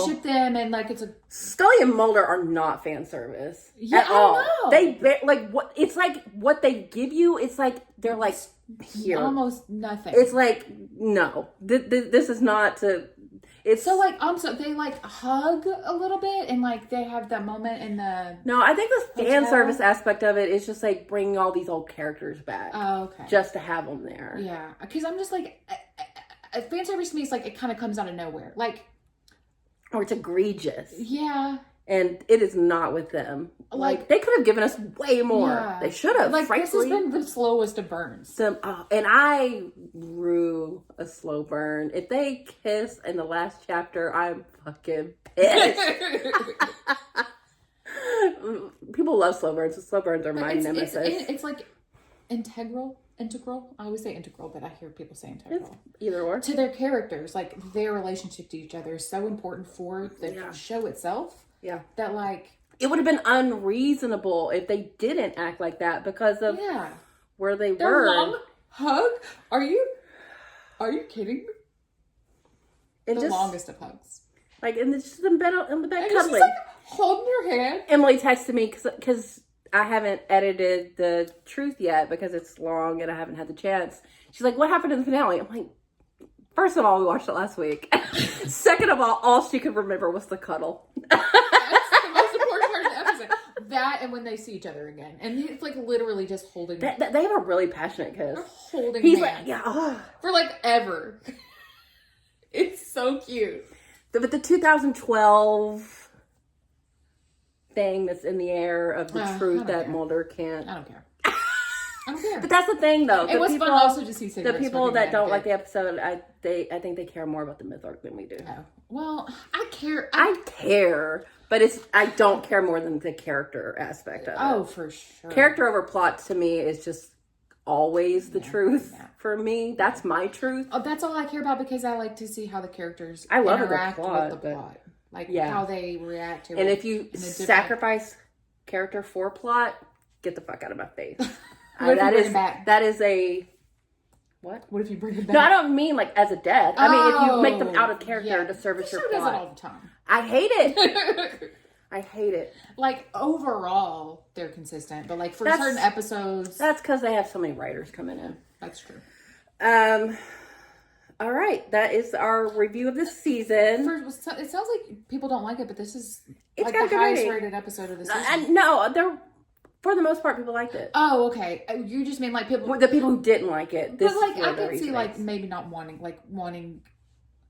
S2: ship them and like it's a
S1: Scully and Mulder are not fan service at all.
S2: Know.
S1: They like what it's like what they give you. It's like they're like here
S2: almost nothing.
S1: It's like no, this is not to. It's
S2: so like so they like hug a little bit and like they have that moment in the.
S1: No, I think the fan service aspect of it is just like bringing all these old characters back.
S2: Oh, okay.
S1: Just to have them there.
S2: Yeah, because I'm just like. Fan service to me is like it kind of comes out of nowhere, like,
S1: or it's egregious.
S2: Yeah,
S1: and it is not with them. Like they could have given us way more. Yeah. They should have.
S2: Like
S1: frankly.
S2: This has been the slowest of burns.
S1: And I rue a slow burn. If they kiss in the last chapter, I'm fucking pissed. People love slow burns. Slow burns are my nemesis.
S2: It's like integral. I always say integral, but I hear people say integral.
S1: It's either or.
S2: To their characters, like their relationship to each other is so important for the show itself. Yeah. That like
S1: it would have been unreasonable if they didn't act like that because of where they were.
S2: Long hug? Are you kidding me? The longest of hugs.
S1: Like, and it's just in bed cuddling.
S2: Just like holding your hand.
S1: Emily texted me because I haven't edited the truth yet because it's long and I haven't had the chance. She's like, what happened in the finale? I'm like, first of all, we watched it last week. Second of all she could remember was the cuddle.
S2: That's the most important part of the episode. That and when they see each other again. And it's like literally just holding.
S1: They have a really passionate kiss.
S2: They're holding
S1: He's
S2: hands.
S1: like, yeah. Oh.
S2: For like ever. It's so cute.
S1: But the 2012 thing that's in the air of the truth that Mulder can't.
S2: I don't care. I don't care.
S1: But that's the thing, though.
S2: It was fun also to see
S1: the people that don't like the episode. I think they care more about the myth arc than we do.
S2: Oh. Well, I care.
S1: I care, but I don't care more than the character aspect of it.
S2: Oh, for sure.
S1: Character over plot to me is just always the truth for me. That's my truth.
S2: Oh, that's all I care about because I like to see how the characters
S1: interact
S2: with the plot. Like how they react to it.
S1: And if you sacrifice character for plot, get the fuck out of my face. That is a what?
S2: What if you bring it back?
S1: No, I don't mean like as a death. I mean if you make them out of character to service your plot.
S2: Does it all the time.
S1: I hate it. I hate it.
S2: Like overall, they're consistent, but like for certain episodes,
S1: that's because they have so many writers coming in.
S2: That's true.
S1: All right, that is our review of this season.
S2: It sounds like people don't like it, but this is
S1: it's
S2: like
S1: got
S2: the highest
S1: rating.
S2: rated episode of the season.
S1: And no, they're for the most part people liked it.
S2: Oh, okay. You just mean like people,
S1: the people who didn't like it.
S2: But like I could see like maybe not wanting,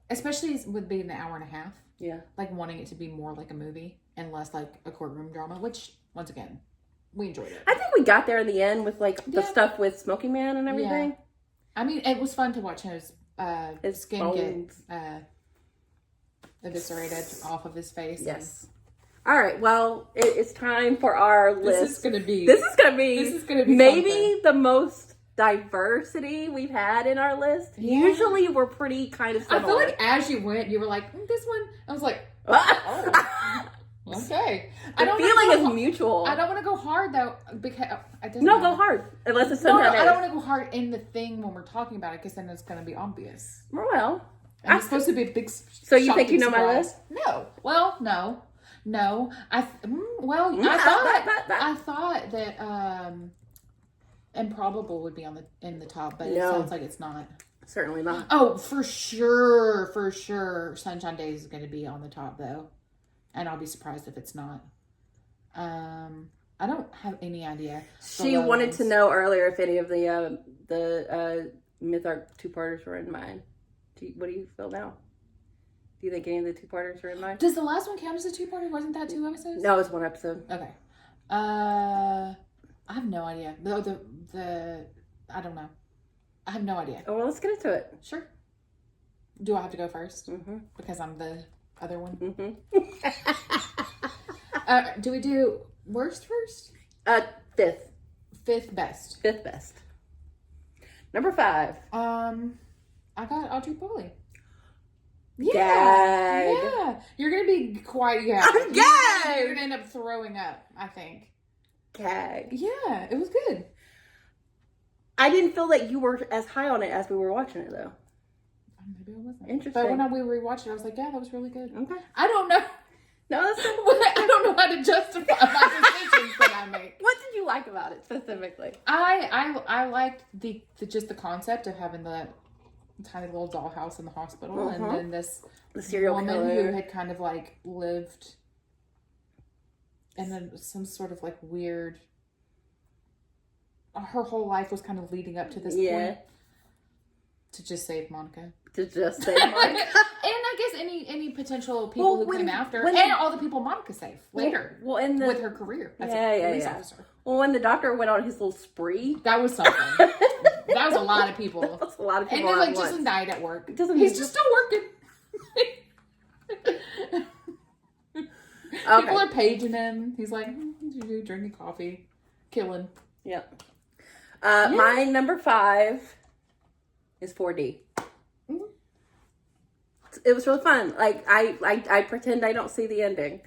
S2: especially with being an hour and a half.
S1: Yeah, like
S2: wanting it to be more like a movie and less like a courtroom drama, which once again we enjoyed it.
S1: I think we got there in the end with like the stuff with Smoking Man and everything.
S2: Yeah. I mean, it was fun to watch his skin
S1: bones.
S2: get eviscerated off of his face.
S1: Yes. All right. Well, it's time for our list.
S2: This is gonna be
S1: maybe
S2: something.
S1: The most diversity we've had in our list.
S2: Yeah.
S1: Usually we're pretty kind of similar.
S2: I feel like as you went, you were like, this one. I was like, oh, okay.
S1: The feeling is mutual.
S2: I don't want to go hard though because
S1: go hard unless it's something.
S2: I don't want to go hard in the thing when we're talking about it because then it's going to be obvious.
S1: Well,
S2: it's supposed to be a big.
S1: So you think you know my list?
S2: No. Well, no. I thought that Improbable would be in the top, but it sounds like it's not.
S1: Certainly not.
S2: Oh, for sure. Sunshine Days is going to be on the top though, and I'll be surprised if it's not. I don't have any idea.
S1: She wanted to know earlier if any of the Myth Arc two-parters were in mine. What do you feel now? Do you think any of the two-parters are in mine?
S2: Does the last one count as a two-parter? Wasn't that 2 episodes?
S1: No, it's 1 episode.
S2: Okay. I have no idea. I don't know. I have no idea.
S1: Oh, well, let's get into it.
S2: Sure. Do I have to go first?
S1: Mm-hmm.
S2: Because I'm the other one?
S1: Mm-hmm.
S2: Do we do worst first?
S1: Fifth.
S2: Fifth best.
S1: Fifth best. Number 5.
S2: I got Audrey Pauly.
S1: Yeah. Gag.
S2: Yeah. You're going to be quite gag.
S1: I'm gag.
S2: You're going to end up throwing up, I think.
S1: Gag.
S2: Yeah, it was good.
S1: I didn't feel that you were as high on it as we were watching it, though.
S2: Maybe I wasn't.
S1: Interesting.
S2: But when we rewatched it, I was like, yeah, that was really good.
S1: Okay.
S2: I don't know.
S1: No, that's not.
S2: I don't know how to justify my decisions that I make.
S1: What did you like about it specifically?
S2: I liked just the concept of having the tiny little dollhouse in the hospital, and then the
S1: serial
S2: woman
S1: killer
S2: who had kind of like lived, and then some sort of like weird. Her whole life was kind of leading up to this point to just save Monica.
S1: To just save Monica.
S2: And I guess any potential people who came after, and all the people Monica saved later. With her career as a police officer.
S1: Well, when the doctor went on his little spree,
S2: that was something. That was a lot of people.
S1: That was a lot of people.
S2: And then Jason died at work.
S1: He's
S2: just still working. People are paging him. He's like, drinking coffee, killing.
S1: Yep. My number 5 is 4D. Mm-hmm. It was really fun. Like I pretend I don't see the ending.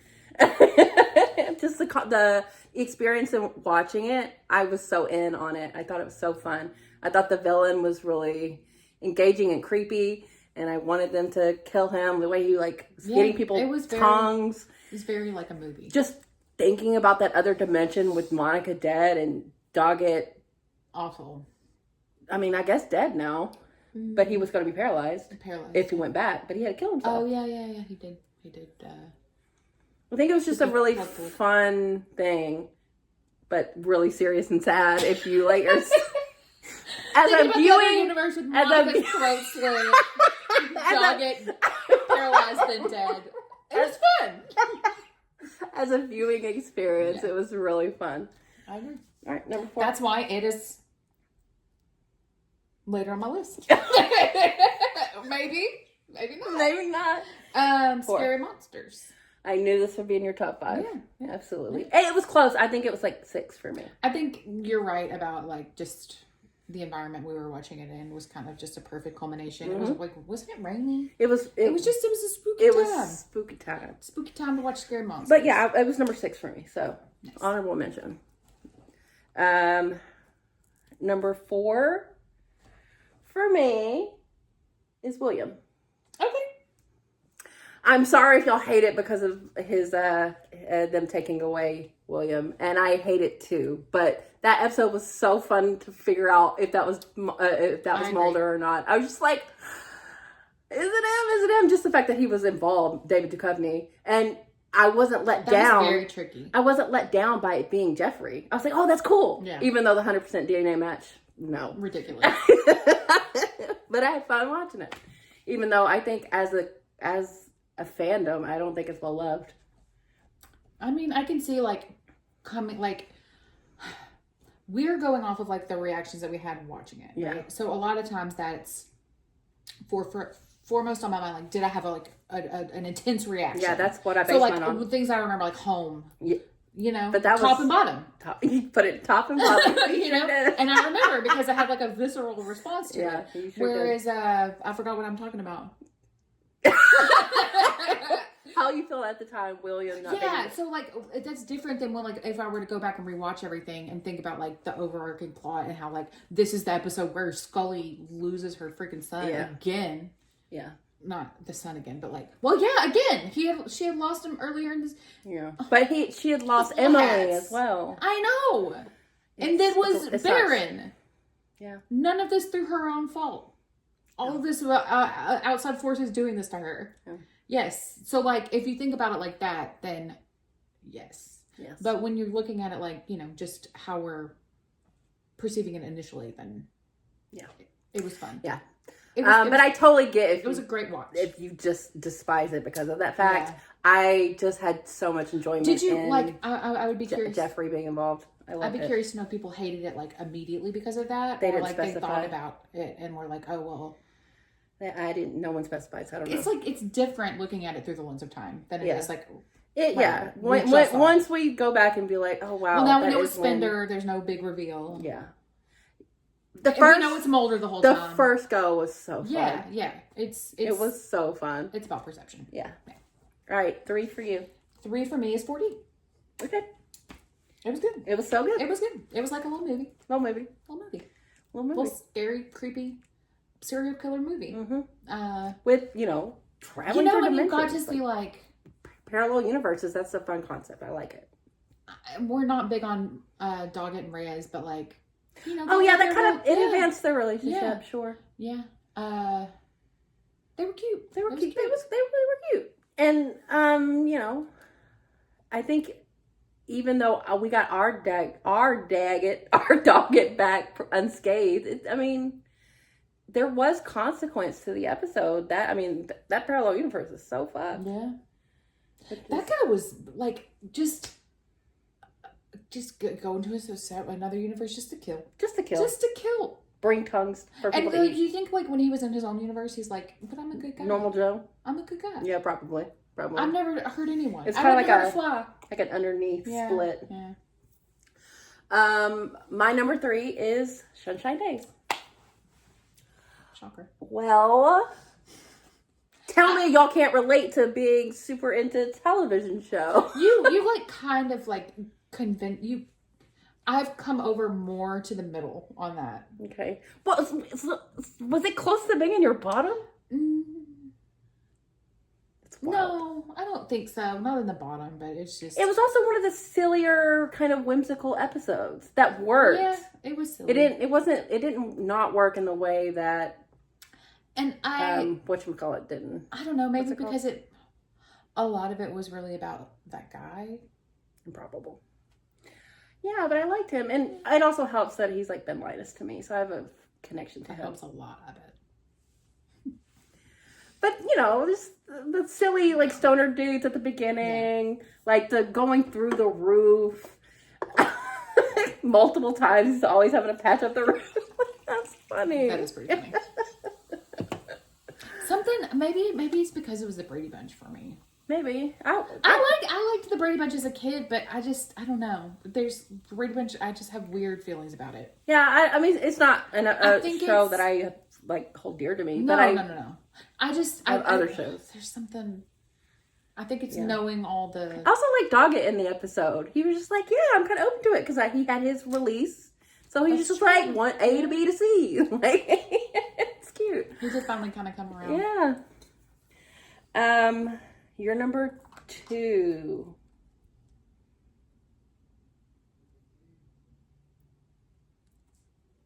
S1: Just the experience of watching it, I was so in on it. I thought it was so fun. I thought the villain was really engaging and creepy, and I wanted them to kill him. The way he was hitting people's tongues.
S2: It was very like a movie.
S1: Just thinking about that other dimension with Monica dead and Doggett.
S2: Awful.
S1: I mean, I guess dead now. But he was going to be paralyzed. If he went back. But he had to kill himself.
S2: Oh, yeah. He did.
S1: I think it was just a really fun thing. But really serious and sad if you like... as a viewing...
S2: Universe with Monica's throat slit. Doggett paralyzed then dead. It was fun.
S1: As a viewing experience, it was really fun.
S2: I agree.
S1: All right, number 4.
S2: That's why it is... later on my list. Maybe not.
S1: Maybe not.
S2: Scary monsters.
S1: I knew this would be in your top 5.
S2: Yeah.
S1: Absolutely. Yeah. Hey, it was close. I think it was like 6 for me.
S2: I think you're right about like just the environment we were watching it in was kind of just a perfect culmination. It was like, wasn't it rainy?
S1: It was a spooky time. It was spooky time.
S2: Spooky time to watch scary monsters.
S1: But yeah, it was number 6 for me. So nice. Honorable mention. Number 4 for me is William.
S2: Okay.
S1: I'm sorry if y'all hate it because of his them taking away William, and I hate it too. But that episode was so fun to figure out if that was Mulder or not. I was just like, is it him? Is it him? Just the fact that he was involved, David Duchovny, and I wasn't let down.
S2: Was very tricky.
S1: I wasn't let down by it being Jeffrey. I was like, oh, that's cool.
S2: Yeah.
S1: Even though the 100% DNA match, no,
S2: ridiculous.
S1: But I had fun watching it, even though I think as a fandom, I don't think it's well loved.
S2: I mean, I can see we're going off of like the reactions that we had watching it.
S1: Yeah.
S2: Right? So a lot of times that's foremost on my mind. Like, did I have an intense reaction?
S1: Yeah, that's what I based mine on.
S2: So things I remember, like Home.
S1: Yeah.
S2: You know,
S1: but that
S2: top and bottom.
S1: You put it top and bottom.
S2: You know, and I remember because I had like a visceral response to it.
S1: You sure
S2: Whereas
S1: did.
S2: I forgot what I'm talking about.
S1: How you feel at the time, William?
S2: So like that's different than when like if I were to go back and rewatch everything and think about like the overarching plot and how like this is the episode where Scully loses her freaking son again. Yeah. Not the son again, but like, well, yeah, again, she had lost him earlier in this.
S1: Yeah, but she had lost Emily as well.
S2: I know, and then was barren.
S1: Sucks. Yeah,
S2: none of this through her own fault. All of this outside forces doing this to her. Yeah. Yes, so like if you think about it like that, then yes. But when you're looking at it like just how we're perceiving it initially, then it was fun.
S1: Yeah. But I totally get
S2: it was a great watch.
S1: If you just despise it because of that fact, I just had so much enjoyment.
S2: Did you like? I would be curious.
S1: Jeffrey being involved.
S2: I'd be curious to know if people hated it like immediately because of that,
S1: they
S2: or
S1: didn't
S2: like
S1: specify.
S2: they thought about it and were like, oh well.
S1: I didn't. No one specifies. I don't know.
S2: It's like it's different looking at it through the lens of time than it is like.
S1: Once we go back and be like, oh wow.
S2: Well, now we know it's Spender. There's no big reveal.
S1: Yeah.
S2: We know it's Mulder the whole time.
S1: The first go was so fun.
S2: Yeah. It
S1: was so fun.
S2: It's about perception.
S1: Yeah. All right, 3 for you.
S2: 3 for me is 40.
S1: Okay.
S2: It was good.
S1: It was so good.
S2: It was good. It was like a little movie. Little scary, creepy serial killer movie.
S1: Mm-hmm. With traveling through dimensions.
S2: You got to see like
S1: parallel universes. That's a fun concept. I like it.
S2: We're not big on Doggett and Reyes, but like.
S1: That kind of advanced their relationship. Sure.
S2: Yeah. They were cute.
S1: They were cute. They really were cute. And I think even though we got our Doggett back unscathed, there was consequence to the episode. That parallel universe is so fun.
S2: Yeah. That guy was like just go into another universe just to kill.
S1: Bring tongues for people to eat.
S2: Do you think like when he was in his own universe, he's like, but I'm a good guy.
S1: Normal Joe.
S2: I'm a good guy.
S1: Yeah, probably.
S2: I've never hurt anyone.
S1: It's kind of like an underneath split. Yeah. My number 3 is Sunshine Days.
S2: Shocker.
S1: Well, tell me y'all can't relate to being super into television show.
S2: You like kind of like convince you. I've come over more to the middle on that.
S1: Okay. Well, was it close to being in your bottom?
S2: No, I don't think so. Not in the bottom, but it's just...
S1: It was also one of the sillier, kind of whimsical episodes that worked.
S2: Yeah, it was silly.
S1: It didn't not work in the way that...
S2: And
S1: whatchamacallit didn't.
S2: I don't know, maybe because a lot of it was really about that guy.
S1: Improbable. Yeah, but I liked him. And it also helps that he's like Ben Linus to me, so I have a connection to him.
S2: That helps a lot, I bet.
S1: But, just the silly, like, stoner dudes at the beginning, like the going through the roof multiple times. He's always having to patch up the roof. That's funny.
S2: That is pretty funny. Maybe it's because it was the Brady Bunch for me.
S1: Maybe.
S2: I liked the Brady Bunch as a kid, but I don't know. There's Brady Bunch, I just have weird feelings about it.
S1: Yeah, I mean, it's not a show that I, like, hold dear to me.
S2: No,
S1: but
S2: no. I have
S1: other shows.
S2: There's something... I think it's knowing all the...
S1: I also like Doggett in the episode. He was just like, yeah, I'm kind of open to it, because he had his release. So he just was like, want A to B to C. Like, it's cute.
S2: He did finally kind of come around.
S1: Yeah. You're number 2.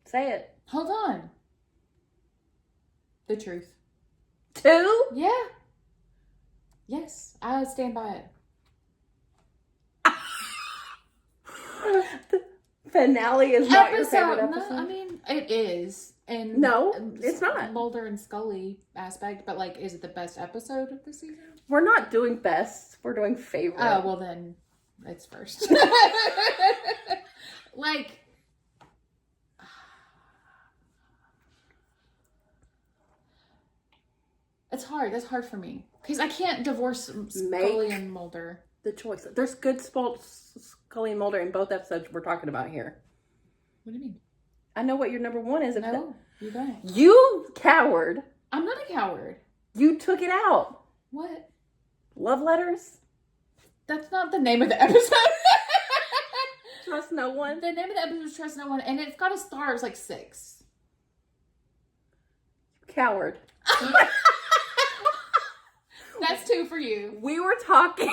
S1: Say it.
S2: Hold on. The Truth.
S1: 2?
S2: Yeah. Yes, I stand by it.
S1: The finale is not your favorite episode?
S2: No, I mean, it is. And
S1: no, it's not.
S2: Mulder and Scully aspect, but like, is it the best episode of the season?
S1: We're not doing best. We're doing favorite.
S2: Oh, well then, it's first. Like, it's hard. That's hard for me. Because I can't divorce Scully and Mulder.
S1: The choice. There's good Scully and Mulder in both episodes we're talking about here.
S2: What do you mean?
S1: I know what your number 1 is.
S2: No, you don't.
S1: You coward.
S2: I'm not a coward.
S1: You took it out.
S2: What?
S1: Love letters?
S2: That's not the name of the episode.
S1: Trust no one?
S2: The name of the episode is Trust No One, and it's got a star. It's like 6.
S1: Coward.
S2: That's 2 for you.
S1: We were talking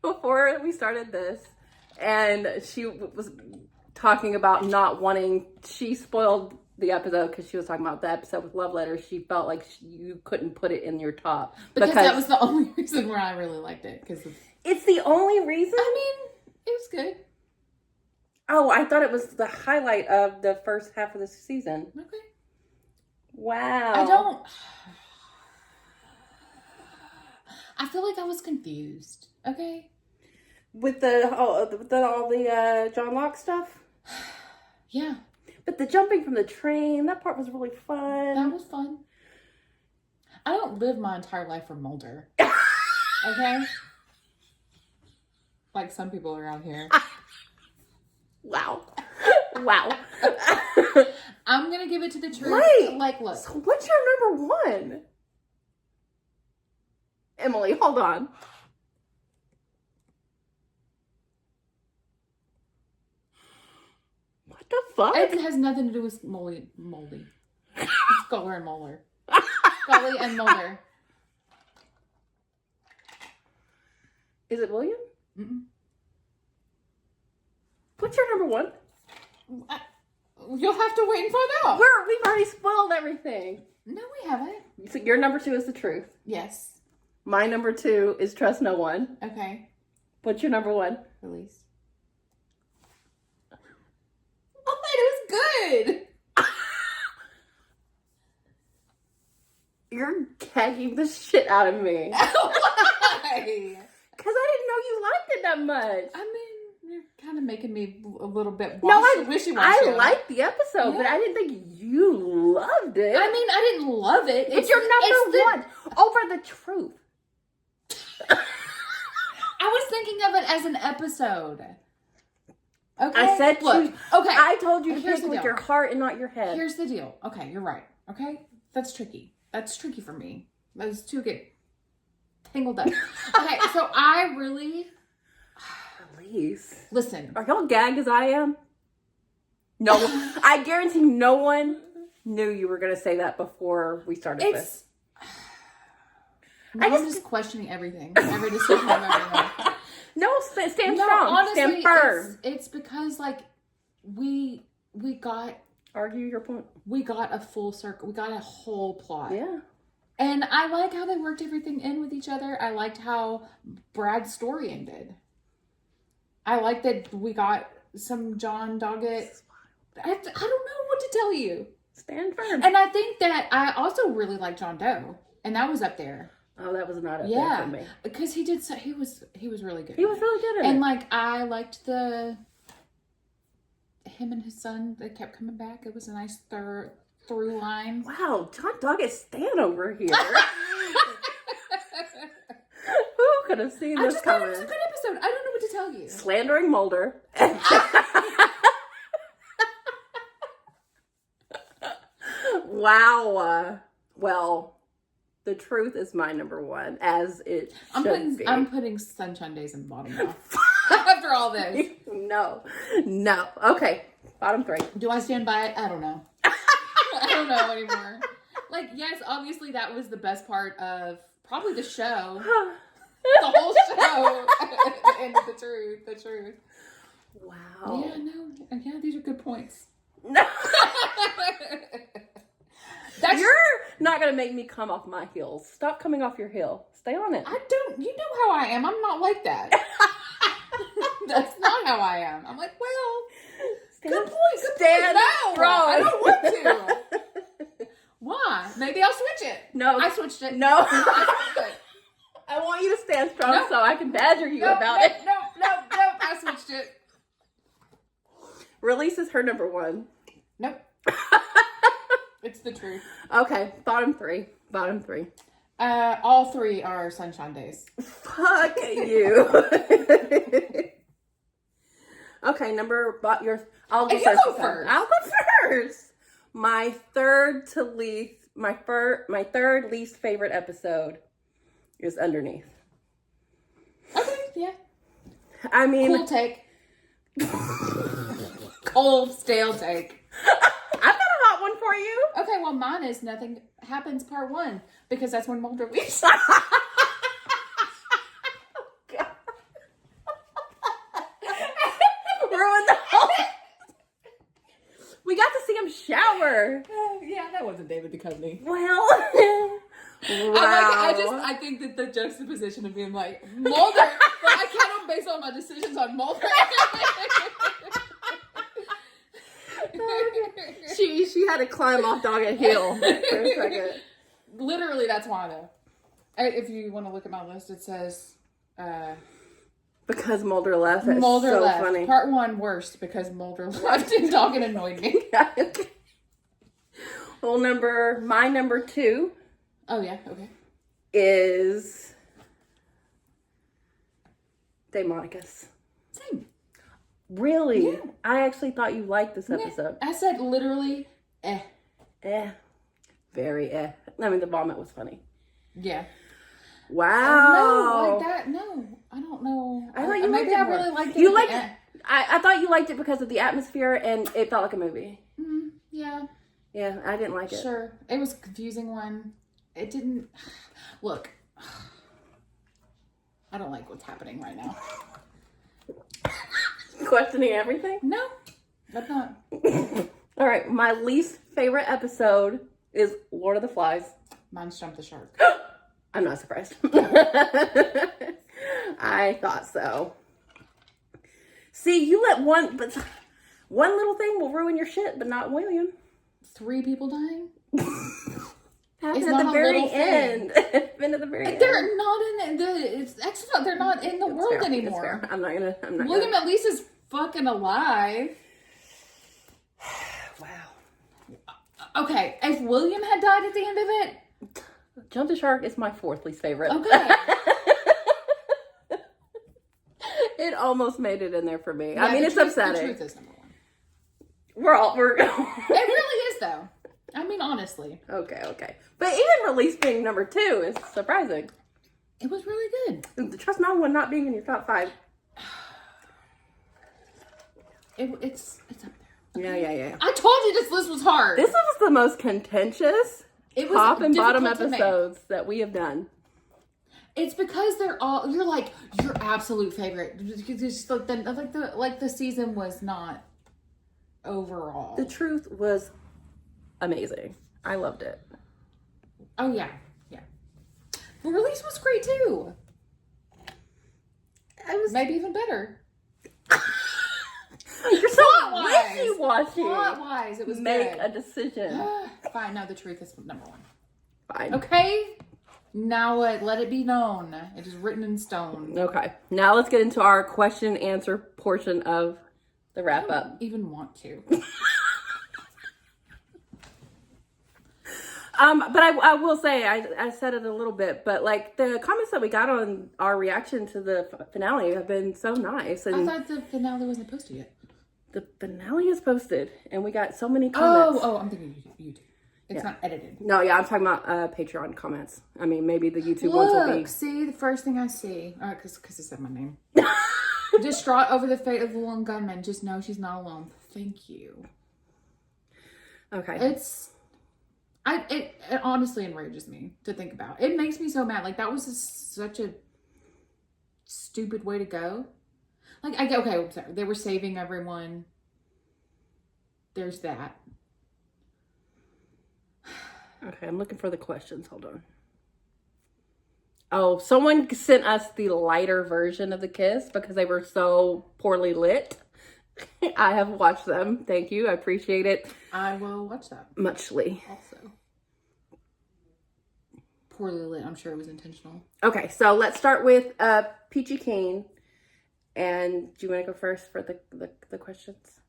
S1: before we started this, and she was talking about not wanting... She spoiled the episode because she was talking about the episode with love letters. She felt like you couldn't put it in your top.
S2: Because that was the only reason where I really liked it.
S1: It's the only reason?
S2: I mean, it was good.
S1: Oh, I thought it was the highlight of the first half of the season.
S2: Okay.
S1: Wow.
S2: I feel like I was confused. Okay.
S1: With all the John Locke stuff?
S2: Yeah.
S1: But the jumping from the train, that part was really fun.
S2: That was fun. I don't live my entire life for Mulder. Okay? Like some people around here.
S1: Wow. Wow.
S2: I'm going to give it to the Truth.
S1: Wait.
S2: Like, look.
S1: So what's your number 1? Emily, hold on. What the fuck?
S2: It has nothing to do with moldy. Scully and Mulder. Scully and Mulder.
S1: Is it William?
S2: Mm-mm.
S1: What's your number 1?
S2: You'll have to wait and find out.
S1: We've already spoiled everything.
S2: No, we haven't.
S1: So your number 2 is The Truth.
S2: Yes.
S1: My number 2 is Trust No One.
S2: Okay.
S1: What's your number 1?
S2: Release. Oh, it was good.
S1: You're gagging the shit out of me.
S2: Why?
S1: Because I didn't know you liked it that much.
S2: I mean, you're kind of making me a little bit
S1: wishy-washy. I
S2: on
S1: liked the episode, but I didn't think you loved it.
S2: I mean, I didn't love it.
S1: It's your number 1 over The Truth.
S2: I was thinking of it as an episode. Okay.
S1: I said,
S2: look. Okay.
S1: I told you to pick with your heart and not your head.
S2: Here's the deal. Okay, you're right. Okay, that's tricky. That's tricky for me. Those two get tangled up. Okay, so I really.
S1: Please.
S2: Listen.
S1: Are y'all gagged as I am? No. I guarantee no one knew you were going to say that before we started this.
S2: I'm just questioning everything. Every decision I've ever made.
S1: No, stand strong. Honestly, stand firm.
S2: It's because, like, we got...
S1: Argue your point.
S2: We got a full circle. We got a whole plot.
S1: Yeah.
S2: And I like how they worked everything in with each other. I liked how Brad's story ended. I like that we got some John Doggett. I don't know what to tell you.
S1: Stand firm.
S2: And I think that I also really like John Doe. And that was up there.
S1: Oh, that was not up there for me.
S2: Because he did he was really good.
S1: He was really good at it.
S2: And like I liked him and his son, they kept coming back. It was a nice through line.
S1: Wow, John Doggett stan over here. Who could have seen this coming?
S2: It was a good episode. I don't know what to tell you.
S1: Slandering Mulder. Wow. Well, the truth is my number one, as it should be.
S2: I'm putting Sunshine Days in the bottom now. After all this.
S1: No. Okay, bottom 3.
S2: Do I stand by it? I don't know. I don't know anymore. Like, yes, obviously that was the best part of probably the show. The whole show. The end of the truth.
S1: Wow.
S2: Yeah, no. Yeah, these are good points.
S1: No. You're not going to make me come off my heels. Stop coming off your heel. Stay on it.
S2: You know how I am. I'm not like that. That's not how I am. I'm like, well, good point. No,
S1: strong.
S2: I don't want to. Why? Maybe I'll switch it.
S1: No.
S2: I switched it.
S1: No. I want you to stand strong so I can badger you about it.
S2: No. I switched it.
S1: Release is her number 1.
S2: Nope. It's the truth.
S1: Okay, bottom 3.
S2: All 3 are Sunshine Days.
S1: Fuck you. Okay, I'll go first. I'll go first. My third least favorite episode is Underneath.
S2: Okay, yeah.
S1: I mean,
S2: cool take. Cold, stale take.
S1: I've got a hot one for you.
S2: Okay, well, mine is Nothing Happens Part 1, because that's when Mulder leaves.
S1: Ruined the whole... We got to see him shower.
S2: Yeah, that wasn't David Duchovny.
S1: Well, wow.
S2: I think that the juxtaposition of being like, Mulder, but I cannot base all my decisions on Mulder.
S1: She had to climb off Doggett Hill for a second.
S2: Literally, that's why, though. If you want to look at my list, it says...
S1: because Mulder left. That's
S2: Mulder
S1: so
S2: left.
S1: Funny.
S2: Part 1, worst, because Mulder left and Doggett annoyed me.
S1: Okay. Well, my number 2.
S2: Oh, yeah, okay.
S1: Is Daemonicus.
S2: Same.
S1: Really?
S2: Yeah.
S1: I actually thought you liked this episode.
S2: I said literally,
S1: Very I mean, the vomit was funny.
S2: Yeah.
S1: Wow.
S2: No, like that, no. I don't know.
S1: I thought you
S2: maybe
S1: liked it
S2: I really liked it.
S1: You liked it. I thought you liked it because of the atmosphere and it felt like a movie.
S2: Yeah.
S1: Yeah, I didn't like it.
S2: Sure. It was a confusing one. It didn't... Look. I don't like what's happening right now.
S1: Questioning everything?
S2: No, I'm not.
S1: All right, my least favorite episode is Lord of the Flies.
S2: Mine's Jump the Shark.
S1: I'm not surprised. I thought so. See, you let one little thing will ruin your shit, but not William.
S2: 3 people dying?
S1: Happened at the very end. Happened at the very end.
S2: They're not in they're not in the world
S1: fair.
S2: anymore.
S1: I'm not
S2: William at least is fucking alive.
S1: Wow.
S2: Okay, if William had died at the end of it,
S1: Jump the Shark is my 4th least favorite.
S2: Okay.
S1: It almost made it in there for me.
S2: Yeah,
S1: I mean, it's upsetting.
S2: The truth is number 1.
S1: We're
S2: It really is, though. I mean, honestly.
S1: Okay. But even Release being number 2 is surprising.
S2: It was really good.
S1: Trust no one not being in your top 5.
S2: It's up there.
S1: Yeah.
S2: I told you this list was hard.
S1: This was the most contentious
S2: it was
S1: top and bottom
S2: difficult to
S1: episodes that we have done.
S2: It's because they're all, you're like, your absolute favorite. Just like the season was not overall.
S1: The truth was amazing. I loved it.
S2: Oh, yeah. Yeah. The release was great, too.
S1: I was
S2: maybe even better.
S1: You're so wishy-washy.
S2: Plot-wise, it was
S1: Make
S2: good.
S1: a decision.
S2: Fine, no, the truth is number one.
S1: Fine.
S2: Okay? Now let it be known. It is written in stone.
S1: Okay. Now let's get into our question and answer portion of the wrap-up.
S2: I don't even want to.
S1: But I will say, I said it a little bit, but like the comments that we got on our reaction to the finale have been so nice. And
S2: I thought the finale wasn't posted yet.
S1: the finale is posted, and we got so many comments.
S2: Oh, I'm thinking YouTube. It's not edited.
S1: No, yeah, I'm talking about Patreon comments. I mean, maybe the YouTube ones will be.
S2: See, the first thing I see, because it said my name. Distraught over the fate of the lone gunman. Just know she's not alone. Thank you.
S1: Okay.
S2: It honestly enrages me to think about. It makes me so mad. Like, that was such a stupid way to go. Like, okay, I'm sorry. They were saving everyone. There's that.
S1: Okay, I'm looking for the questions. Hold on. Oh, someone sent us the lighter version of the kiss because they were so poorly lit. I have watched them. Thank you. I appreciate it.
S2: I will watch that.
S1: Muchly.
S2: Also. Poorly lit. I'm sure it was intentional.
S1: Okay, so let's start with Peachy Keen. And do you want to go first for the questions?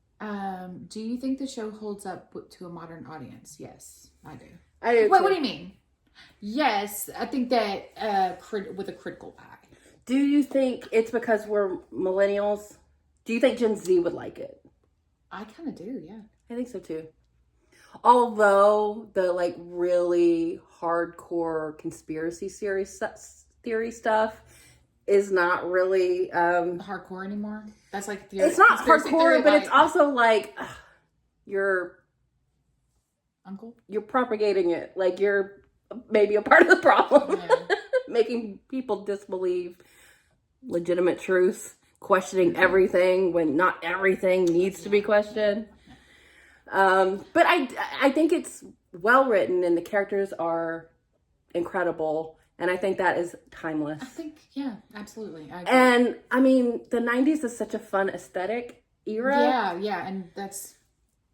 S2: Do you think the show holds up to a modern audience? Yes, I do.
S1: I do.
S2: Wait, what do you mean? Yes, I think that with a critical eye.
S1: Do you think it's because we're millennials? Do you think Gen Z would like it?
S2: I kind of do, yeah.
S1: I think so too. Although the like really hardcore conspiracy theory stuff is not really
S2: hardcore anymore. That's like
S1: it's not hardcore, but it's also like you're propagating it. Like you're maybe a part of the problem, making people disbelieve legitimate truths, questioning everything when not everything needs to be questioned. But I think it's well written and the characters are incredible. And I think that is timeless.
S2: I think, yeah, absolutely. I agree.
S1: And I mean, the 90s is such a fun aesthetic era.
S2: Yeah. And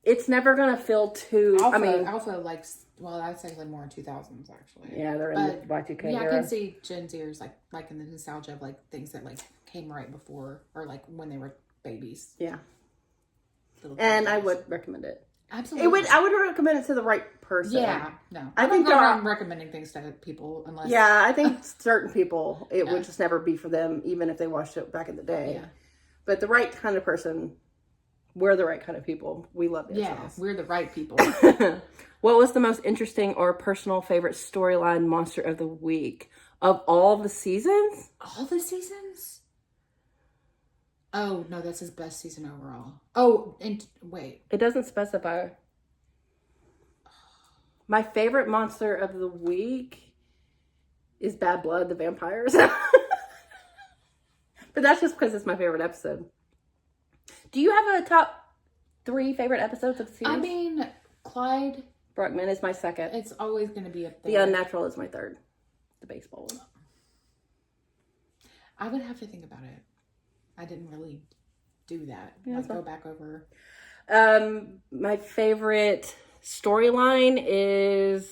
S1: it's never going to feel too,
S2: Alpha likes, well, I'd say like more in 2000s actually.
S1: Yeah, they're in the Y2K era.
S2: I can see Gen Zers like in the nostalgia of like things that like came right before or like when they were babies.
S1: Yeah. And I would recommend it.
S2: Absolutely.
S1: I would recommend it to the right person.
S2: Yeah, no.
S1: I think
S2: I'm recommending things to people unless.
S1: Yeah, I think certain people, it would just never be for them, even if they watched it back in the day. Yeah. But the right kind of person, we're the right kind of people. We love this.
S2: Yeah, we're the right people.
S1: What was the most interesting or personal favorite storyline monster of the week? Of all the seasons?
S2: All the seasons? Oh, no, that's his best season overall. Oh, and wait.
S1: It doesn't specify. My favorite monster of the week is Bad Blood, the vampires. But that's just because it's my favorite episode. Do you have a top 3 favorite episodes of the series?
S2: I mean, Clyde
S1: Bruckman is my second.
S2: It's always going to be up there.
S1: The Unnatural is my third. The baseball one.
S2: I would have to think about it. I didn't really do that.
S1: Yeah,
S2: go back over.
S1: My favorite storyline is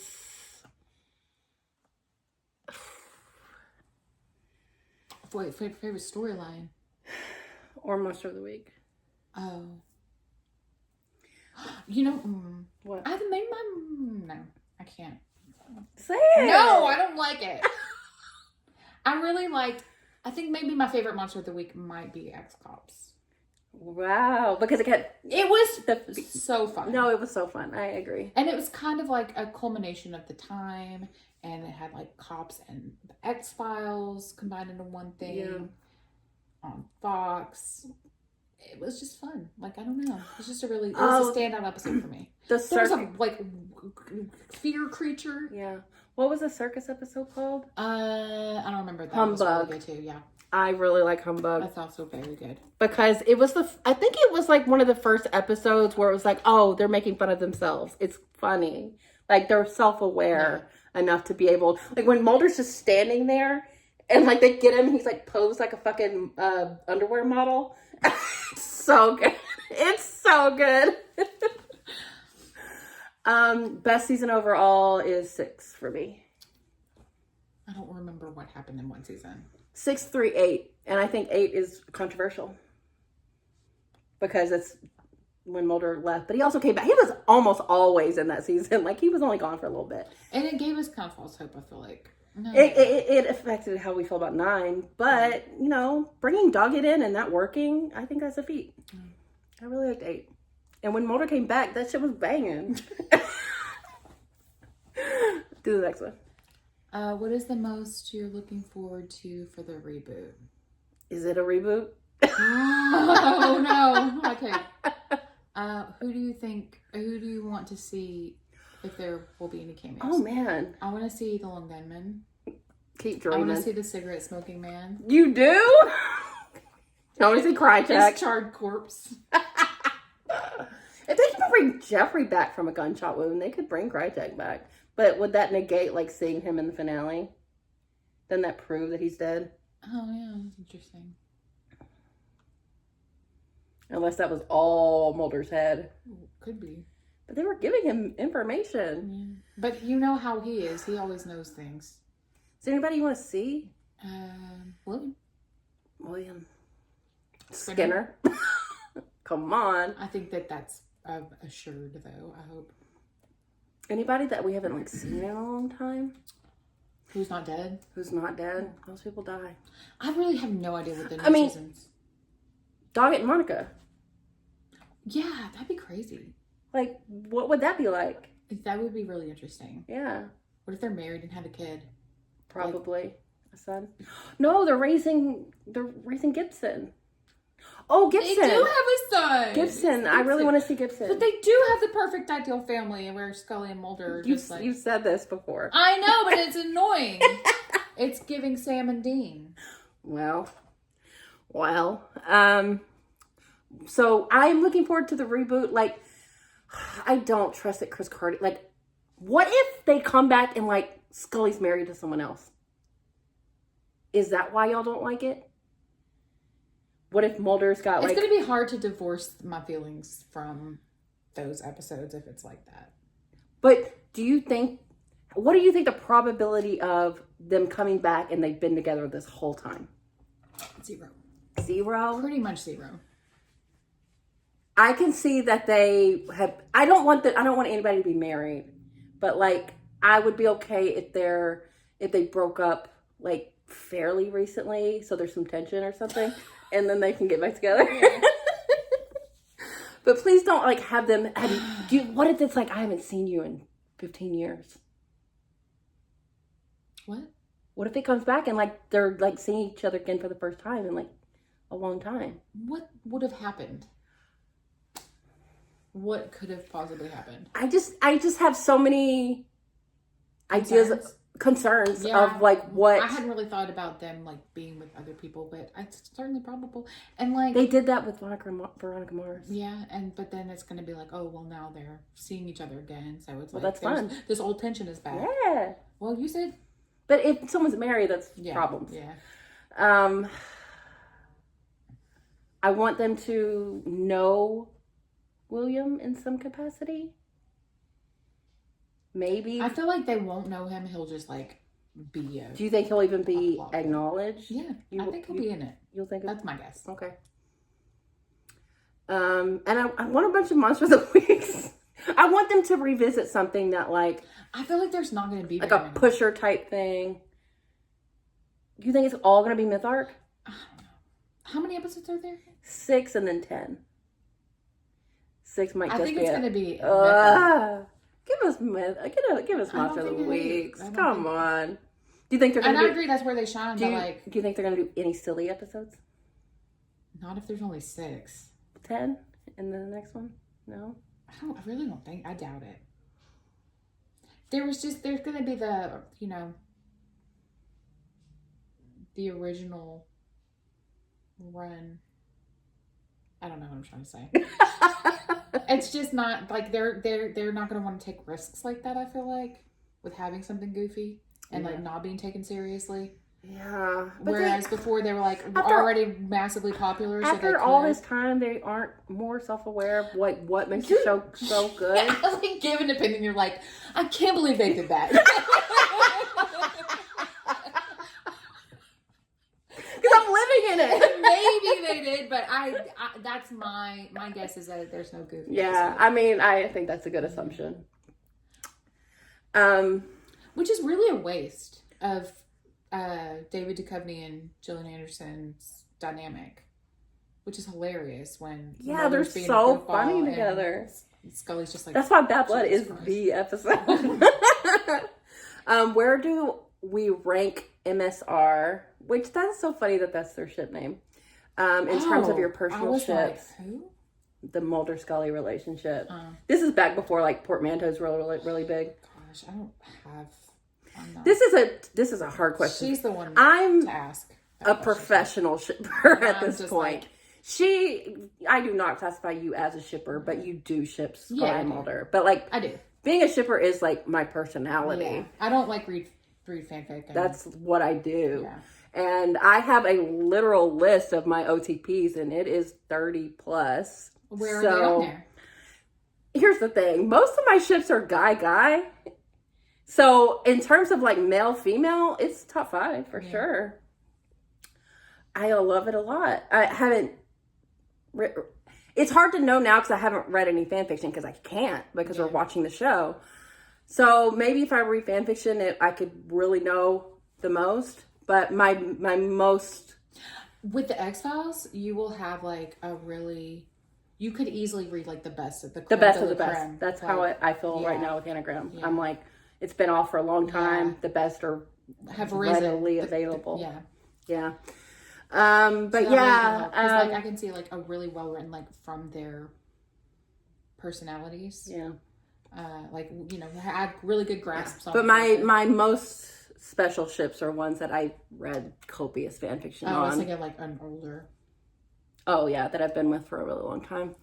S2: favorite storyline
S1: or monster of the week.
S2: Oh,
S1: What?
S2: I made my no. I can't
S1: say it.
S2: No, I don't like it. I really liked. I think maybe my favorite monster of the week might be X-Cops.
S1: Wow, because it
S2: was so fun.
S1: No, it was so fun. I agree.
S2: And it was kind of like a culmination of the time, and it had like Cops and the X-Files combined into one thing on Fox. It was just fun. Like, I don't know. It was just it was a standout episode for me. There was a fear creature.
S1: Yeah. What was the circus episode called?
S2: I don't remember. That
S1: Humbug.
S2: was really good too. Yeah,
S1: I really like Humbug.
S2: that's also very good.
S1: Because it was I think it was like one of the first episodes where it was like, oh, they're making fun of themselves. It's funny. Like they're self-aware enough to be able, like when Mulder's just standing there and like they get him, he's like posed like a fucking underwear model. It's so good. It's so good. Best season overall is 6 for me.
S2: I don't remember what happened in one season.
S1: 6, 3, 8. And I think 8 is controversial. Because it's when Mulder left. But he also came back. He was almost always in that season. Like, he was only gone for a little bit.
S2: And it gave us kind of false hope, I feel like. No.
S1: It affected how we feel about 9. But, you know, bringing Doggett in and that working, I think that's a feat. I really liked 8. And when Mulder came back, that shit was banging. Do the next one.
S2: What is the most you're looking forward to for the reboot?
S1: Is it a reboot?
S2: Oh, no. Okay. Who do you want to see if there will be any cameos?
S1: Oh, man.
S2: I want to see the Lone Gunman.
S1: Keep dreaming.
S2: I want to see the cigarette smoking man.
S1: You do? I want to see Krychek.
S2: His charred corpse.
S1: If they can bring Jeffrey back from a gunshot wound, they could bring Krychek back. But would that negate, like, seeing him in the finale? Doesn't that prove that he's dead?
S2: Oh, yeah. That's interesting.
S1: Unless that was all Mulder's head.
S2: Could be.
S1: But they were giving him information.
S2: Yeah. But you know how he is. He always knows things.
S1: Is there anybody you want to see?
S2: William.
S1: Skinner. Come on.
S2: I think that's assured, though. I hope.
S1: Anybody that we haven't, like, seen in a long time?
S2: Who's not dead?
S1: Who's not dead? Most people die.
S2: I really have no idea what the new seasons.
S1: Doggett and Monica.
S2: Yeah, that'd be crazy.
S1: Like, what would that be like?
S2: That would be really interesting.
S1: Yeah.
S2: What if they're married and have a kid?
S1: Probably a son. No, they're raising Gibson. Oh, Gibson.
S2: They do have a son.
S1: Gibson. I really want to see Gibson.
S2: But they do have the perfect ideal family where Scully and Mulder are just like...
S1: You've said this before.
S2: I know, but it's annoying. It's giving Sam and Dean.
S1: Well. So I'm looking forward to the reboot. Like, I don't trust that Chris Carter... Like, what if they come back and, like, Scully's married to someone else? Is that why y'all don't like it? What if Mulder's got, like...
S2: It's going to be hard to divorce my feelings from those episodes if it's like that. But
S1: what do you think the probability of them coming back and they've been together this whole time?
S2: 0.
S1: 0?
S2: Pretty much 0.
S1: I can see that they have... I don't want anybody to be married. But, like, I would be okay if they broke up, like, fairly recently. So there's some tension or something. And then they can get back together. But please don't, like, have them... what if it's like, I haven't seen you in 15 years?
S2: What?
S1: What if it comes back and, like, they're, like, seeing each other again for the first time in, like, a long time?
S2: What would have happened? What could have possibly happened?
S1: I just have so many concerns of, like, what...
S2: I hadn't really thought about them, like, being with other people, but it's certainly probable. And, like...
S1: They did that with Veronica Mars.
S2: Yeah, but then it's going to be like, oh, well, now they're seeing each other again, so it's
S1: that's fun.
S2: This old tension is back.
S1: Yeah.
S2: Well, you said...
S1: But if someone's married, that's problems.
S2: Yeah.
S1: I want them to know William in some capacity. Maybe.
S2: I feel like they won't know him. He'll just, like, be a...
S1: Do you think he'll even be acknowledged?
S2: Yeah, I think he'll be in it.
S1: You'll think...
S2: That's my guess.
S1: Okay. And I want a bunch of Monsters of the Weeks. I want them to revisit something that, like...
S2: I feel like there's not going to be...
S1: Like a pusher type thing. Do you think it's all going to be Myth Arc?
S2: I don't know. How many episodes are there?
S1: 6 and then 10. 6 might just be...
S2: I think it's going to be...
S1: Give us Monsters of the Weeks. Come on. Do you think they're going to
S2: And I agree that's where they shine,
S1: do you think they're going to do any silly episodes?
S2: Not if there's only 6.
S1: 10? And then the next one? No?
S2: I really don't think... I doubt it. there's going to be the, the original run. I don't know what I'm trying to say. It's just not like they're not going to want to take risks like that. I feel like with having something goofy and like not being taken seriously.
S1: Yeah.
S2: Whereas before they were like already massively popular.
S1: After all this time, they aren't more self-aware of like what makes the show so good.
S2: Yeah, like give an opinion. You're like, I can't believe they did that.
S1: Because I'm living in it.
S2: Maybe they did, but I that's my guess is that there's no goofy.
S1: Yeah, I mean, I think that's a good assumption.
S2: Which is really a waste of David Duchovny and Gillian Anderson's dynamic, which is hilarious when
S1: they're so funny together.
S2: Scully's just like,
S1: that's why Bad Blood is the episode. Where do we rank MSR? Which that's so funny that that's their ship name. In terms of your personal ships.
S2: Like, who?
S1: The Mulder Scully relationship. This is back before like portmanteaus were really big.
S2: Gosh, I don't have.
S1: This is a hard question.
S2: She's the one
S1: I'm
S2: to ask.
S1: A professional shipper at this point. I do not classify you as a shipper, but you do ship Scully and Mulder. But like,
S2: I do.
S1: Being a shipper is like my personality.
S2: Yeah. I don't like read fanfic.
S1: That's what I do.
S2: Yeah.
S1: And I have a literal list of my OTPs, and it is 30 plus.
S2: Where are they on there?
S1: Here's the thing. Most of my ships are guy. So in terms of like male, female, it's top 5 for sure. I love it a lot. I haven't... It's hard to know now because I haven't read any fan fiction because I can't because we're watching the show. So maybe if I read fan fiction, I could really know the most. But my most...
S2: With the X-Files, you will have like a really... You could easily read like the best of the
S1: best of the best. That's like, how I feel right now with Anagram. Yeah. I'm like, it's been off for a long time. Yeah. The best are readily available. Yeah. But
S2: so like I can see like a really well written like from their personalities.
S1: Yeah.
S2: Like had really good grasps on.
S1: But my most special ships are ones that I read copious fan fiction on.
S2: I was thinking like an older.
S1: Oh yeah, that I've been with for a really long time.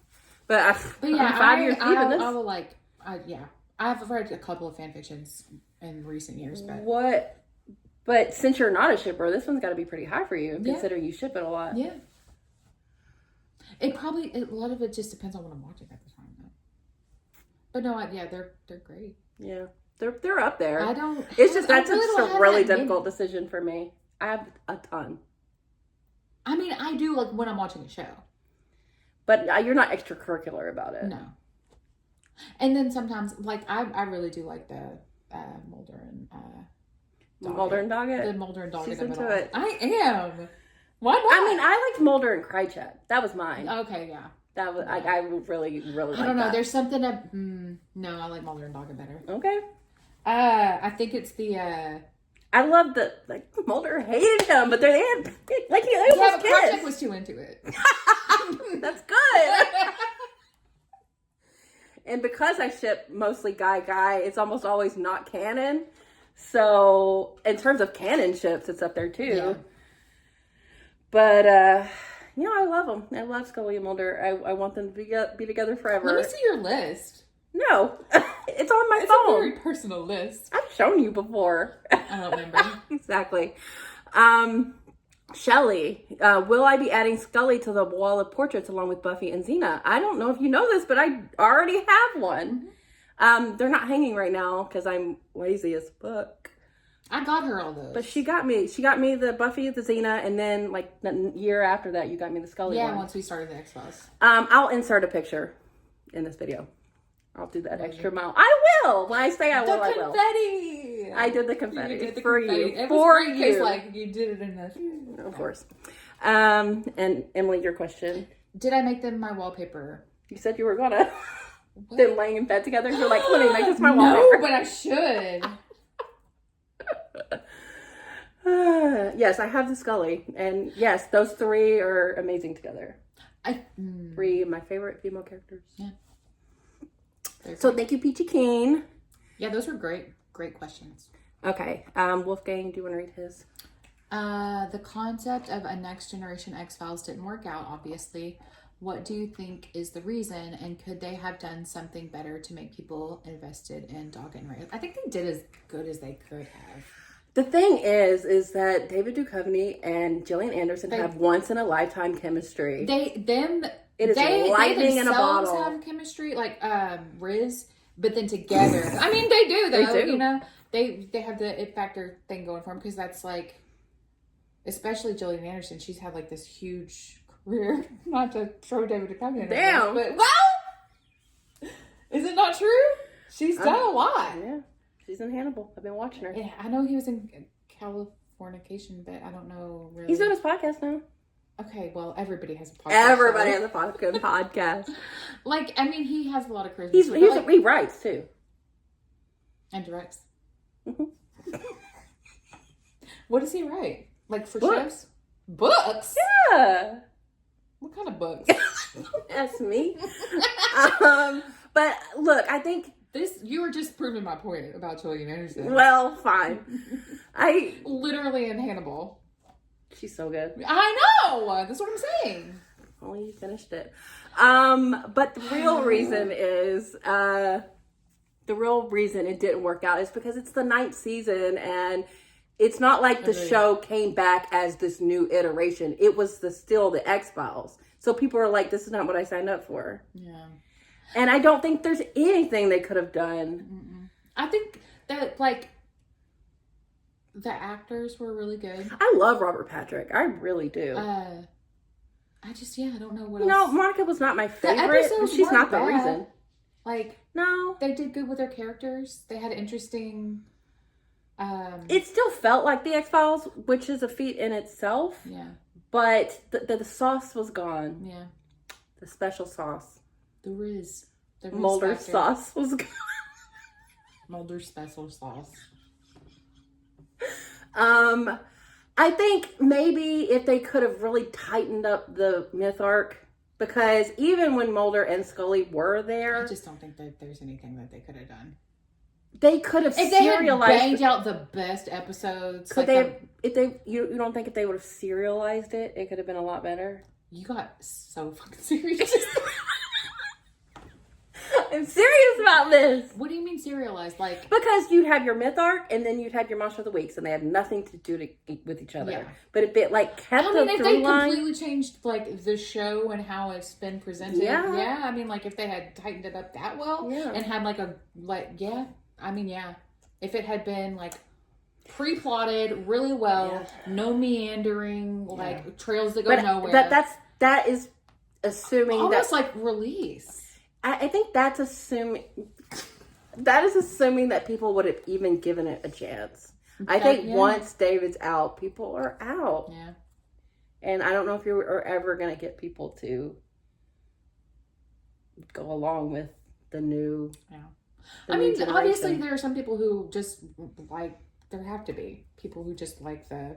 S1: But
S2: yeah,
S1: 5 years deep in this.
S2: I will like, I've read a couple of fan fictions in recent years.
S1: But since you're not a shipper, this one's got to be pretty high for you, considering you ship it a lot.
S2: Yeah. A lot of it just depends on what I'm watching at the time, though. But no, they're great.
S1: Yeah, they're up there.
S2: It's
S1: just that's a really difficult decision for me. I have a ton.
S2: I mean, I do like when I'm watching a show.
S1: But you're not extracurricular about it.
S2: No. And then sometimes, like, I really do like the Mulder and Doggett.
S1: Mulder and Doggett?
S2: The Mulder and Doggett.
S1: She's into it.
S2: I am. Why not?
S1: I mean, I liked Mulder and Krychek. That was mine.
S2: Okay, yeah.
S1: That was I really like
S2: I don't know.
S1: That.
S2: There's something no, I like Mulder and Doggett better.
S1: Okay.
S2: I think it's the
S1: I love Mulder hated him, but they had like he almost kissed.
S2: Krychek was too into it.
S1: That's good. And because I ship mostly guy, it's almost always not canon. So in terms of canon ships, it's up there too. Yeah. But I love them. I love Scully and Mulder. I want them to be together forever.
S2: Let me see your list.
S1: No, it's on my phone.
S2: It's a very personal list.
S1: I've shown you before.
S2: I don't remember.
S1: Exactly. Shelley, will I be adding Scully to the wall of portraits along with Buffy and Xena? I don't know if you know this, but I already have one. They're not hanging right now because I'm lazy as fuck.
S2: I got her all those.
S1: But she got me the Buffy, the Xena, and then like the year after that, you got me the Scully one.
S2: Yeah, once we started the X-Files.
S1: I'll insert a picture in this video. I'll do that extra mile. I will. When I say I will, I will.
S2: The confetti.
S1: I did the confetti.
S2: You did the
S1: for
S2: confetti.
S1: you.
S2: It
S1: for
S2: was
S1: you.
S2: Case, like you did it in the.
S1: Of course. And Emily, your question.
S2: Did I make them my wallpaper?
S1: You said you were gonna. Them laying in bed together. You're like, let me make this my wallpaper.
S2: No, but I should.
S1: Yes, I have the Scully, and yes, those 3 are amazing together. 3 of my favorite female characters.
S2: Yeah.
S1: So thank you, Peachy Keen.
S2: Yeah, those were great. great questions.
S1: Okay. Wolfgang, do you want to read his?
S2: The concept of a next generation X-Files didn't work out, obviously. What do you think is the reason, and could they have done something better to make people invested in Doc and Ray? I think they did as good as they could have.
S1: The thing is that David Duchovny and Gillian Anderson have once-in-a-lifetime chemistry.
S2: It is
S1: lightning in a bottle.
S2: They have chemistry, like Riz, but then together. I mean, they do, though.
S1: They do.
S2: You know, they have the it factor thing going for them, because that's like, especially Gillian Anderson, she's had like this huge career. Not to throw David Duchovny in
S1: Damn.
S2: But is it not true? She's done a lot.
S1: Yeah, she's in Hannibal. I've been watching her.
S2: Yeah, I know he was in Californication, but I don't know really.
S1: He's doing his podcast now.
S2: Okay, well, everybody has a podcast.
S1: Everybody has a podcast.
S2: Like, I mean, he has a lot of charisma.
S1: He writes too.
S2: And directs. What does he write? Like for
S1: Books.
S2: shows? Books?
S1: Yeah.
S2: What kind of books?
S1: That's me. But look, I think
S2: You were just proving my point about Gillian Anderson.
S1: well, fine.
S2: Literally in Hannibal.
S1: She's so good.
S2: I know! That's what I'm saying.
S1: Only you finished it. But the real reason is, it didn't work out is because it's the 9th season, and it's not like the show came back as this new iteration. It was still the X-Files. So people are like, this is not what I signed up for.
S2: Yeah.
S1: And I don't think there's anything they could have done.
S2: Mm-mm. I think that, like, the actors were really good.
S1: I love Robert Patrick. I really do.
S2: I don't know what
S1: else. No, Monica was not my favorite, but she's not the reason.
S2: Like,
S1: no.
S2: They did good with their characters. They had interesting...
S1: it still felt like the X-Files, which is a feat in itself.
S2: Yeah.
S1: But the sauce was gone.
S2: Yeah.
S1: The special sauce.
S2: The Riz
S1: Mulder
S2: factor.
S1: sauce was gone.
S2: Mulder special sauce.
S1: I think maybe if they could have really tightened up the myth arc, because even when Mulder and Scully were there,
S2: I just don't think that there's anything that they could have done.
S1: They could have
S2: serialized. If they had banged out the best episodes,
S1: you don't think if they would have serialized it, it could have been a lot better?
S2: You got so fucking serious.
S1: I'm serious about this.
S2: What do you mean serialized? Like,
S1: because you'd have your myth arc, and then you'd have your monster of the weeks, and they had nothing to do with each other. Yeah. But if it kept
S2: if they completely changed like the show and how it's been presented, yeah. I mean, like if they had tightened it up that well, and had if it had been like pre-plotted really well, no meandering trails that go nowhere.
S1: That is assuming
S2: almost like Release.
S1: I think that's assuming that people would have even given it a chance. I think once David's out, people are out.
S2: Yeah.
S1: And I don't know if you're ever going to get people to go along with the new.
S2: Yeah. Obviously there are some people who just like, there have to be people who just like the.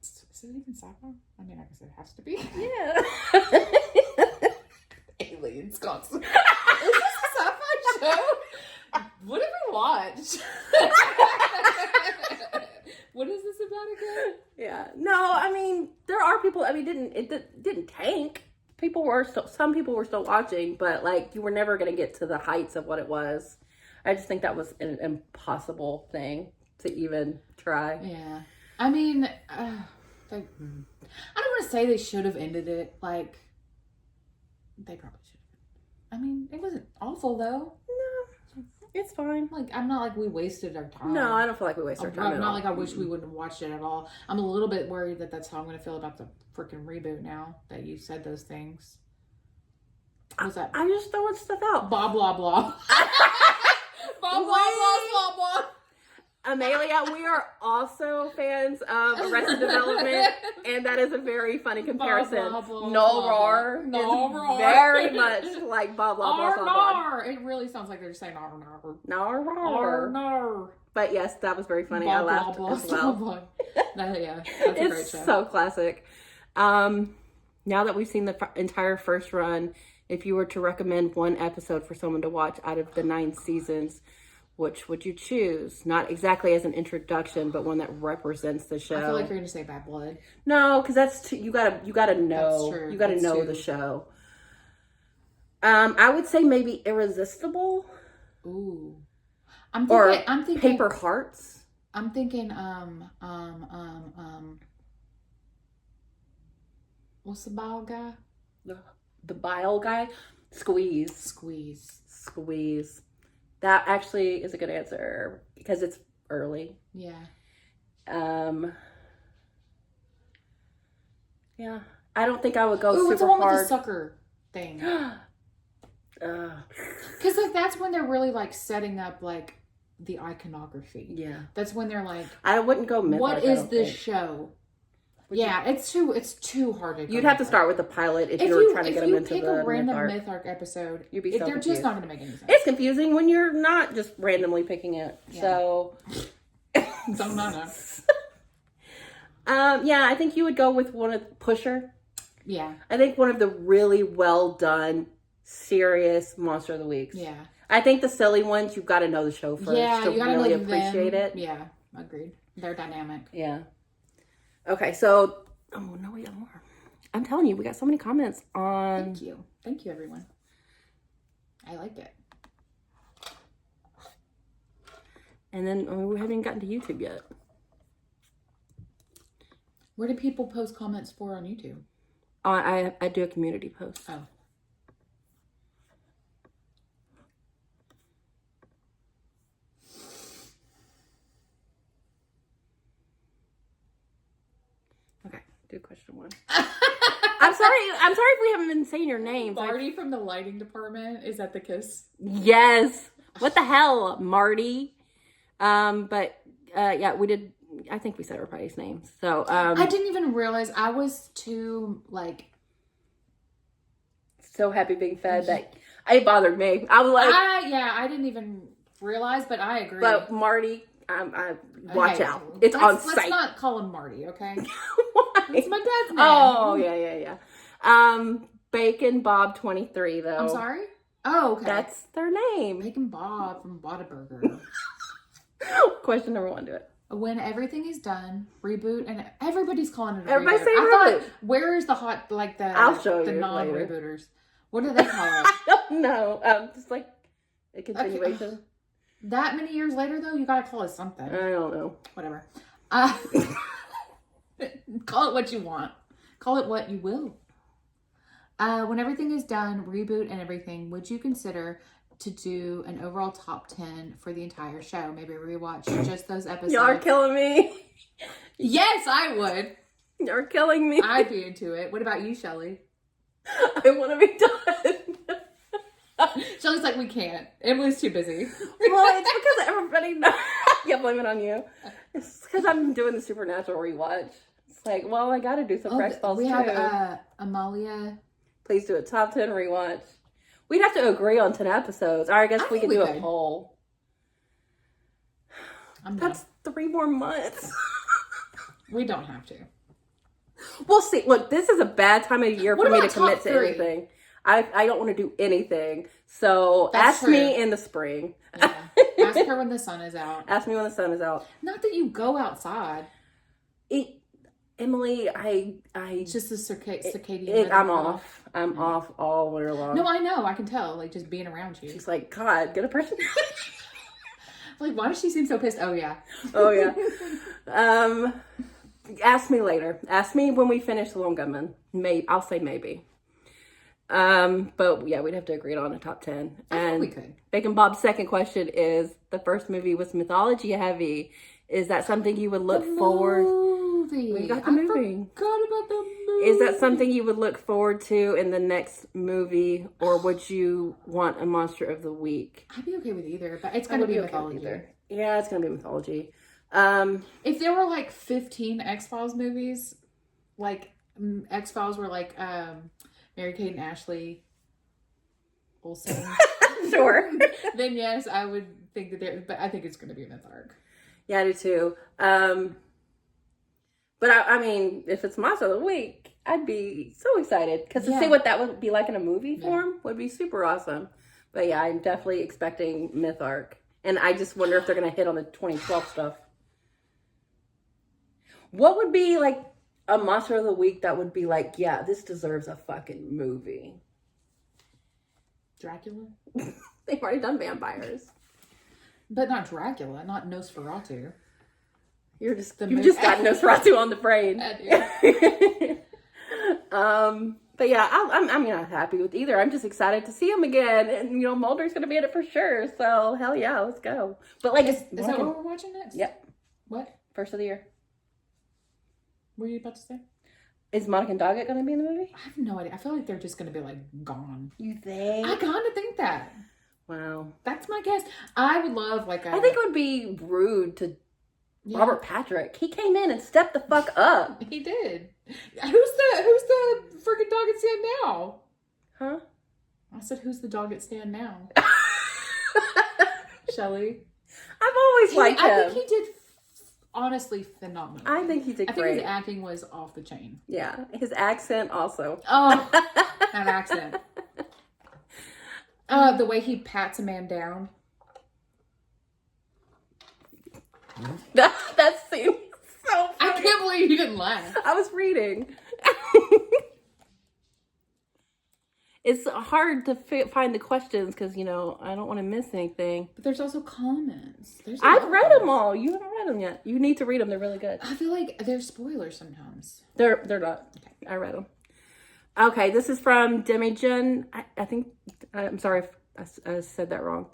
S2: Is it even sci-fi? I mean, I guess it has to be.
S1: Yeah.
S2: Aliens constant. Is this a sci-fi show? What did we watch? What is this about again?
S1: Yeah. No, I mean, there are people. I mean, it didn't tank. Some people were still watching, but you were never going to get to the heights of what it was. I just think that was an impossible thing to even try.
S2: Yeah. I mean, I don't want to say they should have ended it. They probably should have. I mean, it wasn't awful though.
S1: No, it's fine.
S2: I'm not we wasted our time.
S1: No, I don't feel like we wasted our time.
S2: I'm not I wish we wouldn't have watched it at all. I'm a little bit worried that that's how I'm going to feel about the freaking reboot now that you said those things. What's that?
S1: I'm just throwing stuff out.
S2: Blah, blah, blah. Blah, blah, blah, blah, blah.
S1: Amelia, we are also fans of Arrested Development, and that is a very funny comparison. No roar is very much like blah blah blah blah blah.
S2: It really sounds like they're just saying nar
S1: nar
S2: nar nar.
S1: But yes, that was very funny. I laughed as well.
S2: Yeah, that's a great show.
S1: So classic. Now that we've seen the entire first run, if you were to recommend one episode for someone to watch out of the 9 seasons, which would you choose? Not exactly as an introduction, but one that represents the show.
S2: I feel like you're gonna say Bad Blood.
S1: No, because that's too, you gotta know.
S2: That's true.
S1: You gotta know the show. I would say maybe Irresistible.
S2: Ooh. I'm thinking
S1: Paper Hearts.
S2: I'm thinking what's the bile guy?
S1: The bile guy? Squeeze.
S2: Squeeze.
S1: That actually is a good answer because it's early.
S2: Yeah.
S1: Yeah. I don't think I would go
S2: super
S1: super
S2: it's the one
S1: hard.
S2: with the sucker thing. Because like that's when they're really like setting up like the iconography.
S1: Yeah.
S2: That's when they're like,
S1: I wouldn't go Mythart.
S2: What is this show? Yeah, it's too hard to.
S1: You'd have to start with the pilot if you were trying to get them into the
S2: If you pick a random
S1: Mythart
S2: episode,
S1: you'd be so
S2: they're
S1: confused.
S2: just not going to make any sense.
S1: It's confusing when you're not just randomly picking it.
S2: Yeah.
S1: So.
S2: Don't know.
S1: Yeah, I think you would go with one of Pusher.
S2: Yeah.
S1: I think one of the really well done, serious Monster of the Weeks.
S2: Yeah.
S1: I think the silly ones, you've got to know the show first to
S2: you gotta
S1: really
S2: know
S1: appreciate
S2: them.
S1: it.
S2: Yeah, agreed. They're dynamic.
S1: Yeah. Okay, so no, we got more. I'm telling you, we got so many comments on.
S2: Thank you, everyone. I liked it.
S1: And then we haven't even gotten to YouTube yet.
S2: Where do people post comments for on YouTube?
S1: I do a community post.
S2: Oh.
S1: Okay, do question one. I'm sorry if we haven't been saying your names.
S2: Marty from the lighting department. Is that the kiss?
S1: Yes. What the hell, Marty? Yeah, we did. I think we said everybody's names. So
S2: I didn't even realize I was too like
S1: so happy being fed that it bothered me. I was like,
S2: I didn't even realize, but I agree.
S1: But Marty, watch out. It's on site.
S2: Let's not call him Marty, okay?
S1: Why?
S2: It's my dad's name.
S1: Oh yeah. Bacon Bob 23 though.
S2: I'm sorry. Oh, okay.
S1: That's their name.
S2: Bacon Bob from Whataburger.
S1: Question number one, do it.
S2: When everything is done, reboot, and everybody's calling it a
S1: Everybody's
S2: reboot.
S1: saying
S2: I
S1: reboot.
S2: thought, where is the hot, like the
S1: I'll show
S2: the
S1: you
S2: non-rebooters? What do they call it?
S1: I don't know. Just like a continuation.
S2: Okay. That many years later, though, you gotta call it something.
S1: I don't know.
S2: Whatever. Call it what you want. Call it what you will. When everything is done, reboot and everything, would you consider to do an overall top 10 for the entire show? Maybe rewatch just those episodes.
S1: Y'all are killing me.
S2: Yes, I would.
S1: You're killing me.
S2: I'd be into it. What about you, Shelly?
S1: I want to be done.
S2: Shelly's like, we can't. Emily's too busy.
S1: Well, it's because everybody knows. I can't blame it on you. It's because I'm doing the Supernatural rewatch. It's like, well, I got to do some Fresh Falls too.
S2: We have Amalia.
S1: Please do a top 10 rewatch. We'd have to agree on 10 episodes. Or I guess we could do a poll. That's 3 more months.
S2: We don't have to.
S1: We'll see. Look, this is a bad time of year for me to commit to
S2: 3?
S1: anything. I don't want to do anything. So ask me in the spring.
S2: Yeah. Ask her when the sun is out.
S1: Ask me when the sun is out.
S2: Not that you go outside.
S1: Emily,
S2: It's just the circadian.
S1: I'm off. I'm off all winter long.
S2: No, I know. I can tell. Like, just being around you.
S1: She's like, God, get a person.
S2: Like, why does she seem so pissed? Oh, yeah.
S1: Oh, yeah. Ask me later. Ask me when we finish The Lone Gunman. I'll say maybe. But yeah, we'd have to agree on a top 10.
S2: I think we could.
S1: Bacon Bob's second question is, the first movie was mythology heavy. Is that something you would look forward? We got the movie.
S2: Forgot about the movie.
S1: Is that something you would look forward to in the next movie, or would you want a Monster of the Week?
S2: I'd be okay with either, but it's gonna be mythology.
S1: Yeah, it's gonna be mythology.
S2: If there were like 15 X-Files movies, like X-Files were like Mary-Kate and Ashley Olsen,
S1: sure.
S2: Then yes, I would think that but I think it's gonna be Mythart.
S1: Yeah, I do too. But I mean, if it's Monster of the Week, I'd be so excited because to see what that would be like in a movie form would be super awesome. But yeah, I'm definitely expecting Mythart. And I just wonder if they're going to hit on the 2012 stuff. What would be like a monster of the week that would be like, yeah, this deserves a fucking movie?
S2: Dracula?
S1: They've already done vampires.
S2: But not Dracula, not Nosferatu.
S1: You just got Nosferatu on the brain.
S2: I do.
S1: But yeah, I'm not happy with either. I'm just excited to see him again, and Mulder's gonna be in it for sure. So hell yeah, let's go. But like,
S2: is that what we're watching next?
S1: Yep.
S2: What?
S1: First of the year.
S2: What were you about to say?
S1: Is Monica and Doggett gonna be in the movie?
S2: I have no idea. I feel like they're just gonna be like gone.
S1: You think?
S2: I kind of think that.
S1: Wow.
S2: That's my guess. I would love I
S1: think it would be rude to Robert Patrick. He came in and stepped the fuck up.
S2: He did. Who's the freaking dog at stand now?
S1: Huh?
S2: I said, who's the dog at stand now? Shelley.
S1: I've always liked him.
S2: I think he did honestly phenomenal.
S1: I think he did great.
S2: I think his acting was off the chain.
S1: Yeah. His accent also.
S2: Oh, that accent. The way he pats a man down.
S1: That seems so funny.
S2: I can't believe you didn't laugh.
S1: I was reading. It's hard to find the questions because, I don't want to miss anything.
S2: But there's also comments.
S1: I've read them all. You haven't read them yet. You need to read them. They're really good.
S2: I feel like they're spoilers sometimes.
S1: They're not. Okay. I read them. Okay, this is from Demigen. I think, I'm sorry if I said that wrong.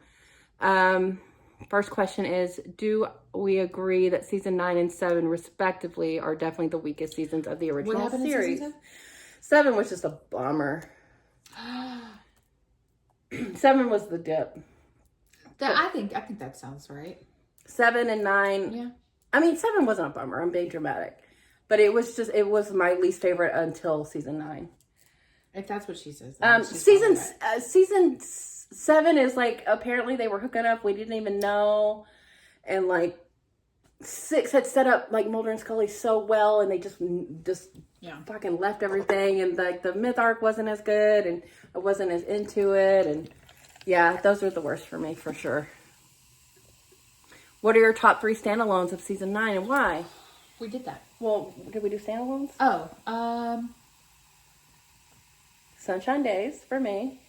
S1: First question is, do we agree that season 9 and 7 respectively are definitely the weakest seasons of the original series? 7 was just a bummer. 7 was the dip.
S2: I think that sounds right.
S1: 7 and 9.
S2: Yeah.
S1: I mean, 7 wasn't a bummer. I'm being dramatic. But it was my least favorite until season 9.
S2: If that's what she says.
S1: Season 7 is like, apparently they were hooking up. We didn't even know. And like 6 had set up like Mulder and Scully so well, and they just fucking left everything. And like the myth arc wasn't as good, and I wasn't as into it. And yeah, those were the worst for me for sure. What are your top 3 standalones of season 9 and why?
S2: We did that.
S1: Well, did we do standalones?
S2: Oh,
S1: Sunshine Days for me.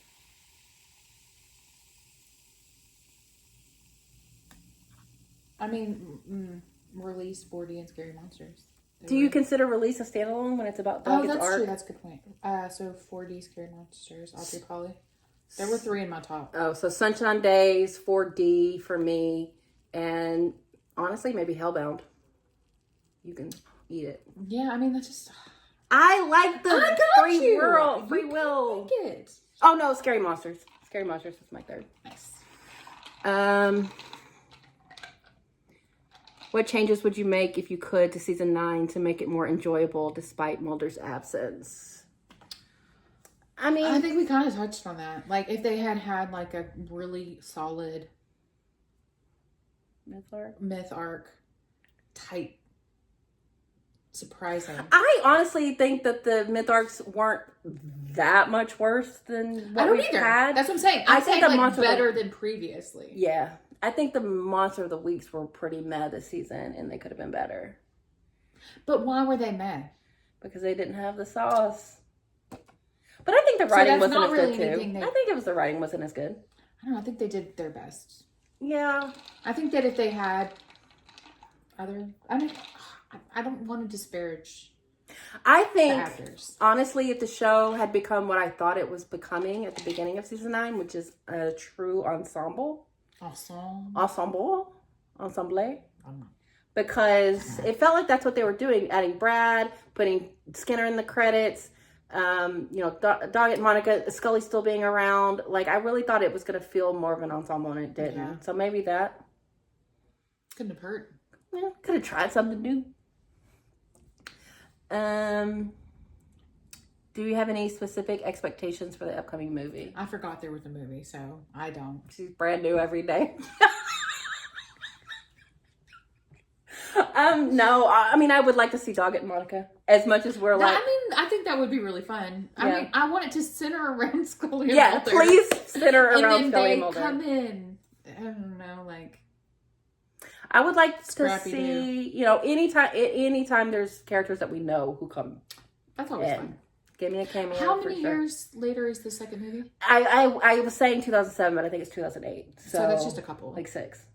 S2: I mean, release 4D and Scary Monsters.
S1: Do you consider Release a standalone when it's about Doggett's
S2: that's
S1: arc?
S2: true. That's a good point. So 4D Scary Monsters, Audrey Polly. There were 3 in my top.
S1: Oh, so Sunshine Days, 4D for me, and honestly, maybe Hellbound. You can eat it.
S2: Yeah, I mean, that's just...
S1: I like the free will.
S2: Like it.
S1: Oh, no, Scary Monsters. Scary Monsters is my third.
S2: Nice.
S1: What changes would you make if you could to season 9 to make it more enjoyable despite Mulder's absence? I mean,
S2: I think we kind of touched on that. Like, if they had like a really solid myth arc type, surprising.
S1: I honestly think that the myth arcs weren't that much worse than what we had.
S2: That's what I'm saying. I think like better than previously.
S1: Yeah. I think the Monster of the Weeks were pretty meh this season, and they could have been better.
S2: But why were they meh?
S1: Because they didn't have the sauce. But I think the writing wasn't as good, too. I think it was the writing wasn't as good.
S2: I don't know. I think they did their best.
S1: Yeah.
S2: I think that if they had other... I don't want to disparage
S1: I think,
S2: the actors.
S1: Honestly, if the show had become what I thought it was becoming at the beginning of season 9, which is a true ensemble... Ensemble? Because it felt like that's what they were doing. Adding Brad, putting Skinner in the credits, Doggett, Monica, Scully still being around. Like, I really thought it was going to feel more of an ensemble, and it didn't. Yeah. So maybe that.
S2: Couldn't have hurt.
S1: Yeah, could have tried something new. Do you have any specific expectations for the upcoming movie?
S2: I forgot there was a movie, so I don't.
S1: She's brand new every day. No, I mean, I would like to see Doggett and Monica as much as we're like.
S2: I mean, I think that would be really fun. Yeah. I mean, I want it to center around Scully and
S1: Mulder.
S2: Mulder.
S1: Please center around
S2: and
S1: Scully and
S2: then
S1: Mulder.
S2: Come in I don't know, like.
S1: I would like to
S2: Scrappy
S1: see, you know, anytime there's characters that we know who come.
S2: That's always fun.
S1: Give me a cameo.
S2: How many years later is the second movie?
S1: I was saying 2007, but I think it's 2008. So
S2: that's just a couple.
S1: Like 6.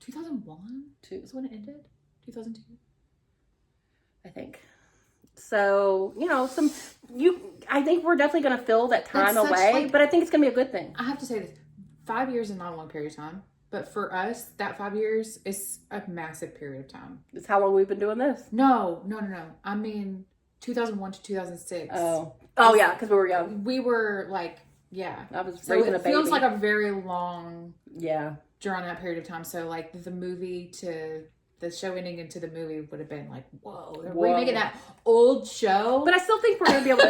S2: 2001? Is when it ended? 2002?
S1: I think. So, you know, I think we're definitely going to fill that time away, but I think it's going to be a good thing.
S2: I have to say this. 5 years is not a long period of time, but for us, that 5 years is a massive period of time.
S1: It's how long we've been doing this?
S2: No. I mean, 2001 to 2006.
S1: Oh, yeah, because we were young.
S2: We were like, yeah.
S1: I was raising a baby.
S2: It feels like a very long,
S1: drawn
S2: out period of time. So, like, the show ending into the movie would have been like, whoa, they're remaking that old show.
S1: But I still think we're going to be able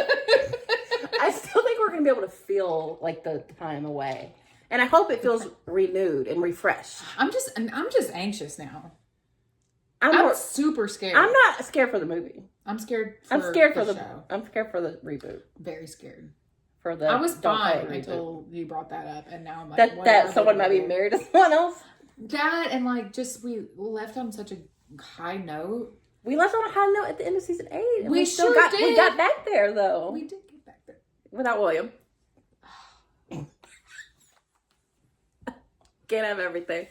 S1: to, feel like the time away. And I hope it feels renewed and refreshed.
S2: I'm just anxious now. I'm super scared.
S1: I'm not scared for the movie.
S2: I'm scared for
S1: I'm scared for the
S2: show.
S1: I'm scared for the reboot.
S2: Very scared.
S1: I
S2: was fine until you brought that up, and now I'm like
S1: that someone might be married to someone else.
S2: That and like just we left on such a high note.
S1: We left on a high note at the end of season 8. And
S2: we
S1: still got back there though.
S2: We did get back there
S1: without William. Can't have everything.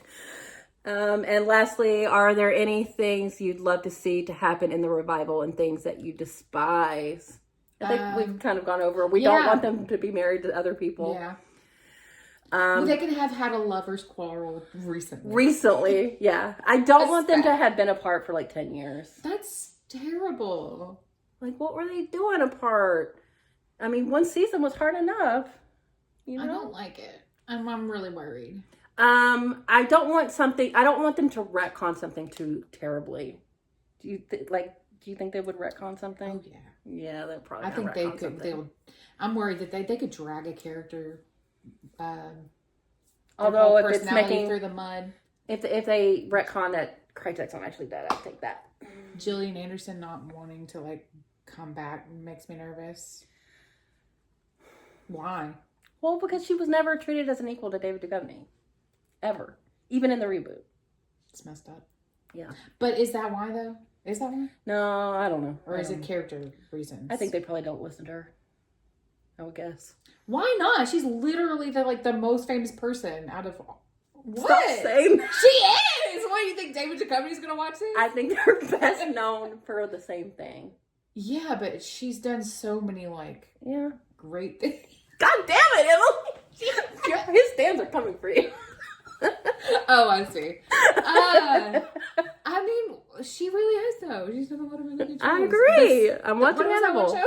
S1: And lastly, are there any things you'd love to see to happen in the revival and things that you despise? I think we've kind of gone over. We don't want them to be married to other people.
S2: Yeah. Well, they can have had a lover's quarrel recently.
S1: Recently, yeah. I don't want them to have been apart for like 10 years.
S2: That's terrible.
S1: Like, what were they doing apart? I mean, one season was hard enough. You know?
S2: I don't like it. I'm really worried.
S1: I don't want them to retcon something too terribly. Do you think they would retcon something?
S2: Oh yeah.
S1: Yeah, they're probably.
S2: I think they could. I'm worried that they could drag a character.
S1: Although if it's making
S2: through the mud,
S1: if they retcon that Craig Jackson actually dead, I'll take that.
S2: Gillian Anderson not wanting to like come back makes me nervous. Why?
S1: Well, because she was never treated as an equal to David Duchovny. Ever. Even in the reboot.
S2: It's messed up.
S1: Yeah.
S2: But is that why, though? Is that why?
S1: No, I don't know.
S2: Or is it character reasons?
S1: I think they probably don't listen to her. I would guess.
S2: Why not? She's literally the most famous person out of... What?
S1: Stop saying that.
S2: She is! What, do you think David Duchovny's going to watch this?
S1: I think they're best known for the same thing.
S2: Yeah, but she's done so many, great things.
S1: God damn it, Emily! His stands are coming for you.
S2: Oh, I see. I mean, she really has though. She's done a lot of really good shows.
S1: I agree. I'm watching Hannibal.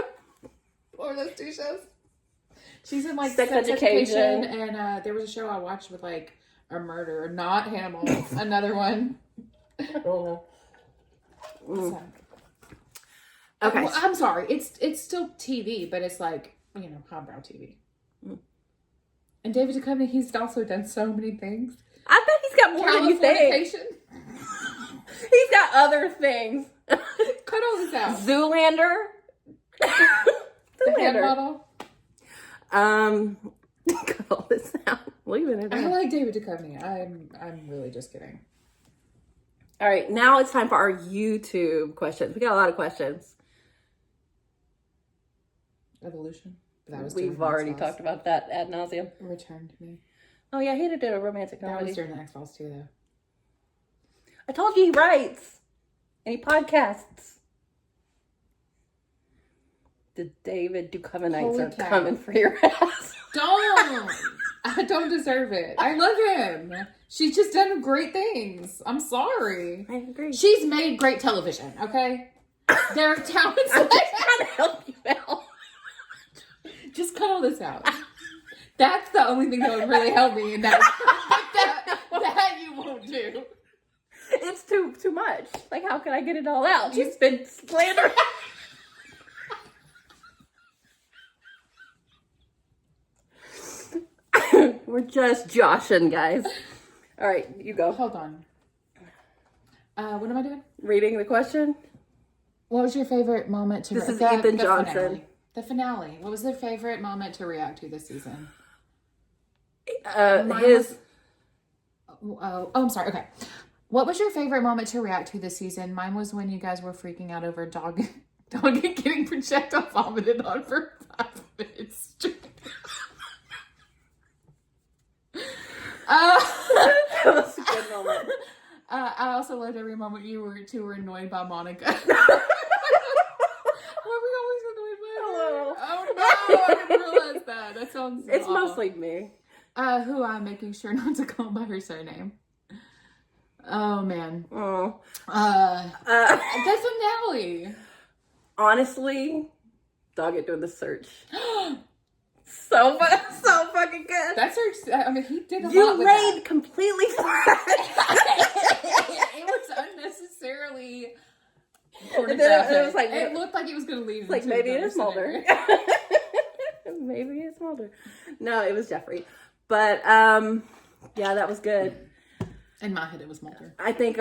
S2: What were those 2 shows? She's in
S1: Sex Education,
S2: and there was a show I watched with like a murder, not Hannibal, another one.
S1: So,
S2: okay, well, I'm sorry. It's still TV, but it's like highbrow TV. And David Duchovny, he's also done so many things.
S1: I bet he's got more than you think. He's got other things.
S2: Cut all this out.
S1: Zoolander.
S2: The hand model.
S1: Cut all this out. Leaving it.
S2: I like David Duchovny. I'm really just kidding.
S1: All right, now it's time for our YouTube questions. We got a lot of questions.
S2: Evolution.
S1: We've already talked about that ad nauseum.
S2: Return to me.
S1: Oh yeah, he did a romantic comedy.
S2: That was during the X-Files too, though.
S1: I told you he writes. And he podcasts. The David Duchovnites are coming for your ass.
S2: Don't! I don't deserve it. I love him. She's just done great things. I'm sorry.
S1: I agree.
S2: She's made great television, okay? There are talents.
S1: I'm just trying to help you out.
S2: Just cut all this out. That's the only thing that would really help me in that you won't do.
S1: It's too much. Like, how can I get it all out? She's been slandering. We're just joshing, guys. All right, you go.
S2: Hold on. What am I doing?
S1: Reading the question.
S2: What was your favorite moment to...
S1: This is Ethan Johnson.
S2: Finale. The finale. What was their favorite moment to react to this season? I'm sorry. Okay. What was your favorite moment to react to this season? Mine was when you guys were freaking out over dog getting projectile vomited on for 5 minutes straight.
S1: That was a good moment.
S2: I also loved every moment you two were annoyed by Monica. Were we always annoyed by her?
S1: Hello.
S2: Oh no, I didn't realize that. That sounds
S1: It's
S2: awful.
S1: mostly me.
S2: Who I'm making sure not to call by her surname. Oh man.
S1: Oh.
S2: The finale.
S1: Honestly, Doggett doing the search. So fucking good.
S2: That search, I mean, he did a lot
S1: You
S2: with
S1: laid completely flat.
S2: It was unnecessarily pornographic.
S1: It was like,
S2: it looked like it was going to lead
S1: like
S2: into
S1: maybe it
S2: another
S1: is Mulder. Maybe it's Mulder. No, it was Jeffrey. But yeah, that was good.
S2: In my head, it was Mulder.
S1: I think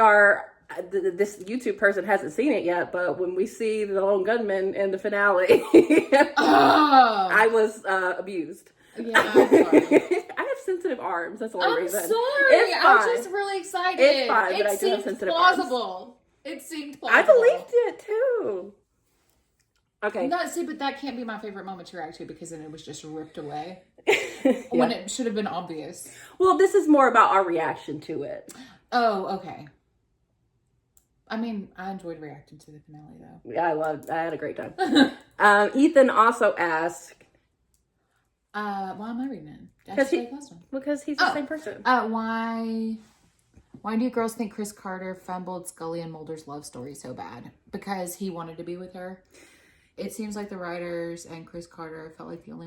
S1: this YouTube person hasn't seen it yet, but when we see the lone gunman in the finale, I was abused.
S2: Yeah, I'm sorry.
S1: I have sensitive arms. That's the only reason.
S2: I'm sorry.
S1: It's fine.
S2: I was just really excited.
S1: It's fine, but I do have
S2: seemed
S1: sensitive
S2: plausible.
S1: arms.
S2: It seemed plausible.
S1: I believed it too. Okay.
S2: No, see, but that can't be my favorite moment to react to because then it was just ripped away
S1: Yeah.
S2: when it should have been obvious.
S1: Well, this is more about our reaction to it.
S2: Oh, okay. I mean, I enjoyed reacting to the finale though.
S1: Yeah, I had a great time. Ethan also asked.
S2: Why am I reading it?
S1: Because he's the same person.
S2: Why do you girls think Chris Carter fumbled Scully and Mulder's love story so bad? Because he wanted to be with her. It seems like the writers and Chris Carter felt like the only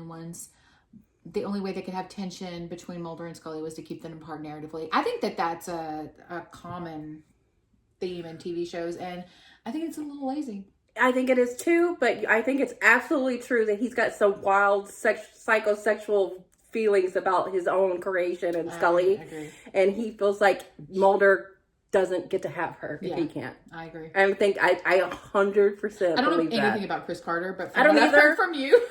S2: way they could have tension between Mulder and Scully was to keep them apart narratively. I think that's a common theme in TV shows, and I think it's a little lazy.
S1: I think it is too, but I think it's absolutely true that he's got some wild psychosexual feelings about his own creation and Scully.
S2: I agree.
S1: And he feels like Mulder doesn't get to have her if he can't.
S2: I agree.
S1: I think I 100% believe that.
S2: I don't know anything about Chris Carter, but
S1: I don't
S2: what I've
S1: either.
S2: heard from you.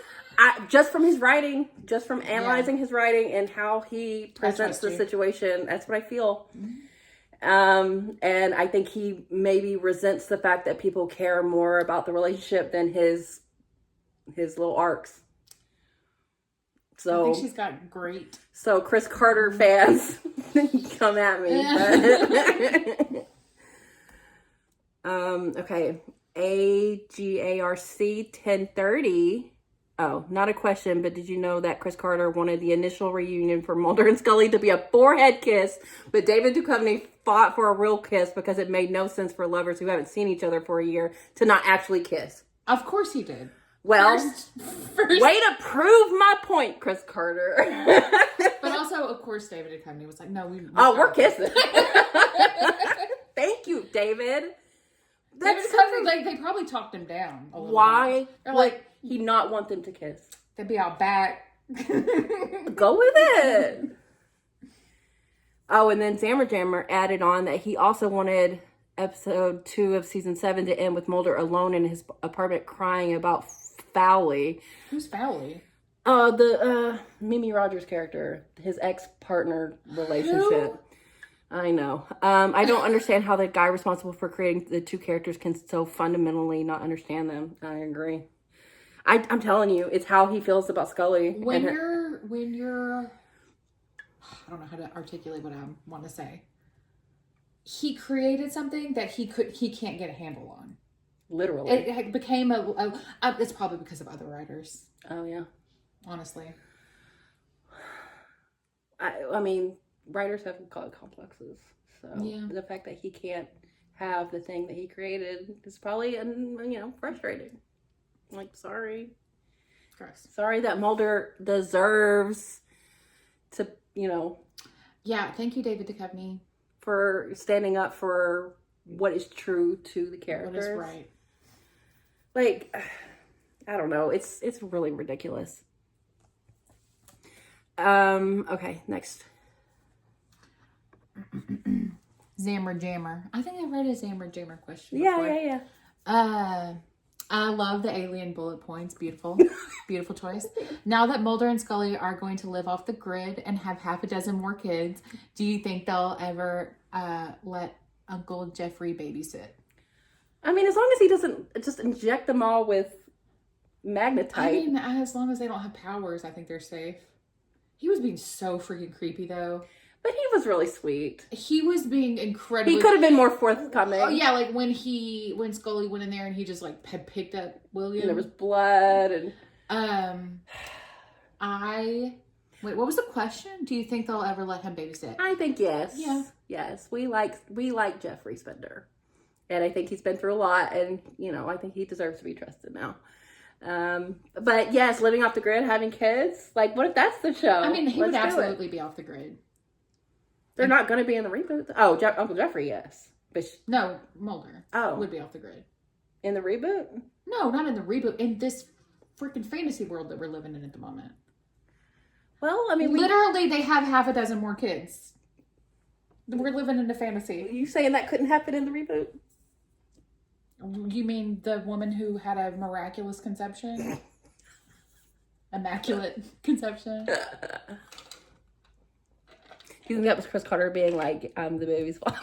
S1: Just from his writing, just from analyzing his writing and how he presents the situation, that's what I feel. Mm-hmm. And I think he maybe resents the fact that people care more about the relationship than his little arcs. So
S2: I think she's got great.
S1: So Chris Carter fans, come at me. But okay. AGARC 1030. Oh, not a question, but did you know that Chris Carter wanted the initial reunion for Mulder and Scully to be a forehead kiss, but David Duchovny fought for a real kiss because it made no sense for lovers who haven't seen each other for a year to not actually kiss?
S2: Of course he did.
S1: Well,
S2: first.
S1: Way to prove my point, Chris Carter.
S2: But also, of course, David Duchovny was like, "No,
S1: we're kissing." Thank you, David.
S2: David Duchovny, like, they probably talked him down a little
S1: Why?
S2: bit. They're like,
S1: he not want them to kiss?
S2: They'd be all back.
S1: Go with it. Oh, and then Zammer Jammer added on that he also wanted episode 2 of season 7 to end with Mulder alone in his apartment crying about Fowley.
S2: Who's Fowley?
S1: The Mimi Rogers character, his ex-partner relationship. Who? I know. I don't understand how the guy responsible for creating the two characters can so fundamentally not understand them. I agree. I'm telling you, it's how he feels about Scully.
S2: When you're, I don't know how to articulate what I want to say. He created something that he can't get a handle on.
S1: Literally.
S2: It became it's probably because of other writers.
S1: Oh, yeah.
S2: Honestly.
S1: I mean, writers have complexes. So the fact that he can't have the thing that he created is probably, frustrating. Like, sorry.
S2: Gross.
S1: Sorry that Mulder deserves to,
S2: Yeah, thank you, David Duchovny.
S1: For standing up for what is true to the characters.
S2: What is right.
S1: Like, I don't know. It's really ridiculous. Okay, next.
S2: Zammer Jammer. I think I read a Zammer Jammer question before.
S1: Yeah.
S2: I love the alien bullet points. Beautiful. Beautiful choice. Now that Mulder and Scully are going to live off the grid and have half a dozen more kids, do you think they'll ever let Uncle Jeffrey babysit?
S1: I mean, as long as he doesn't just inject them all with magnetite.
S2: I mean, as long as they don't have powers, I think they're safe. He was being so freaking creepy, though.
S1: But he was really sweet.
S2: He was being incredibly...
S1: He could have been more forthcoming.
S2: Oh, yeah, like when Scully went in there and he just, like, had picked up William.
S1: And there was blood and...
S2: Wait, what was the question? Do you think they'll ever let him babysit?
S1: I think yes.
S2: Yeah.
S1: Yes. We like Jeffrey Spender. And I think he's been through a lot, and, you know, I think he deserves to be trusted now. But yes, living off the grid, having kids, like, what if that's the show?
S2: I mean, he would absolutely be off the grid.
S1: They're not going to be in the reboot. Oh, Uncle Jeffrey, yes. But
S2: no, Mulder would be off the grid.
S1: In the reboot?
S2: No, not in the reboot. In this freaking fantasy world that we're living in at the moment.
S1: Well, I mean,
S2: literally, they have half a dozen more kids. We're living in a fantasy.
S1: Are you saying that couldn't happen in the reboot?
S2: You mean the woman who had a miraculous conception? Immaculate conception?
S1: You think that was Chris Carter being like, I'm the baby's father?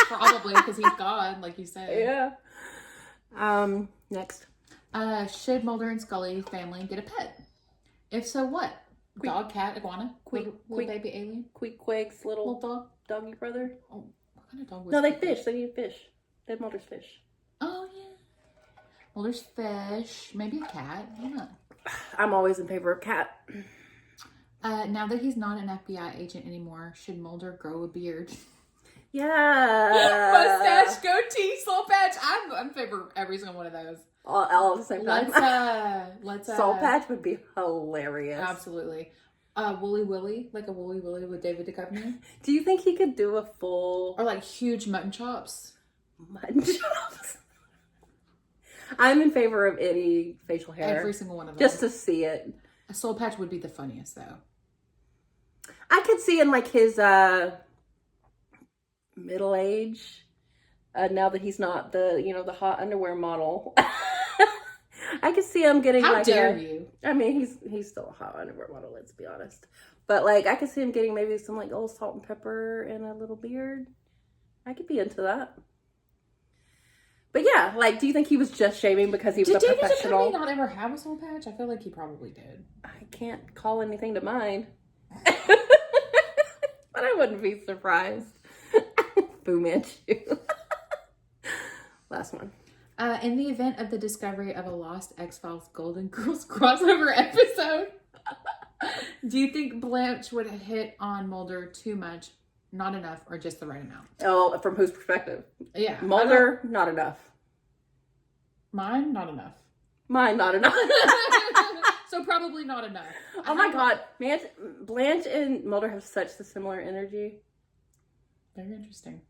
S2: Probably, because he's God, like you said.
S1: Yeah. Next.
S2: Should Mulder and Scully family get a pet? If so, what?
S1: Queek.
S2: Dog, cat, iguana? Little baby alien?
S1: Queek's little
S2: dog?
S1: Doggy brother?
S2: Oh, what kind of dog was
S1: No, they
S2: Queek?
S1: fish. They need fish. They have Mulder's fish.
S2: Oh, yeah. Mulder's fish. Maybe a cat. Why not?
S1: I'm always in favor of cat.
S2: Now that he's not an FBI agent anymore, should Mulder grow a beard?
S1: Yeah.
S2: Mustache, goatee, soul patch. I'm in favor of every single one of those.
S1: All at the same time.
S2: Let's
S1: soul patch would be hilarious.
S2: Absolutely. Wooly Willy, like a Wooly Willy with David Duchovny.
S1: Do you think he could do a full...
S2: Or like huge mutton chops?
S1: Mutton chops? I'm in favor of any facial hair.
S2: Every single one of them.
S1: Just to see it.
S2: A soul patch would be the funniest, though.
S1: I could see in like his middle age, now that he's not the hot underwear model. I could see him getting
S2: How dare you?
S1: I mean, he's still a hot underwear model, let's be honest. But like, I could see him getting maybe some like old salt and pepper and a little beard. I could be into that. But yeah, like, do you think he was just shaving because he was a professional? Did David Duchovny
S2: not ever have a soul patch? I feel like he probably did.
S1: I can't call anything to mind. But I wouldn't be surprised. Fu Manchu. Last one.
S2: In the event of the discovery of a lost X-Files Golden Girls crossover episode, do you think Blanche would hit on Mulder too much, not enough, or just the right amount?
S1: Oh, from whose perspective?
S2: Yeah.
S1: Mulder, not enough.
S2: Mine, not enough.
S1: Mine, not enough.
S2: So probably not enough.
S1: Oh my God. Blanche and Mulder have such a similar energy.
S2: Very interesting.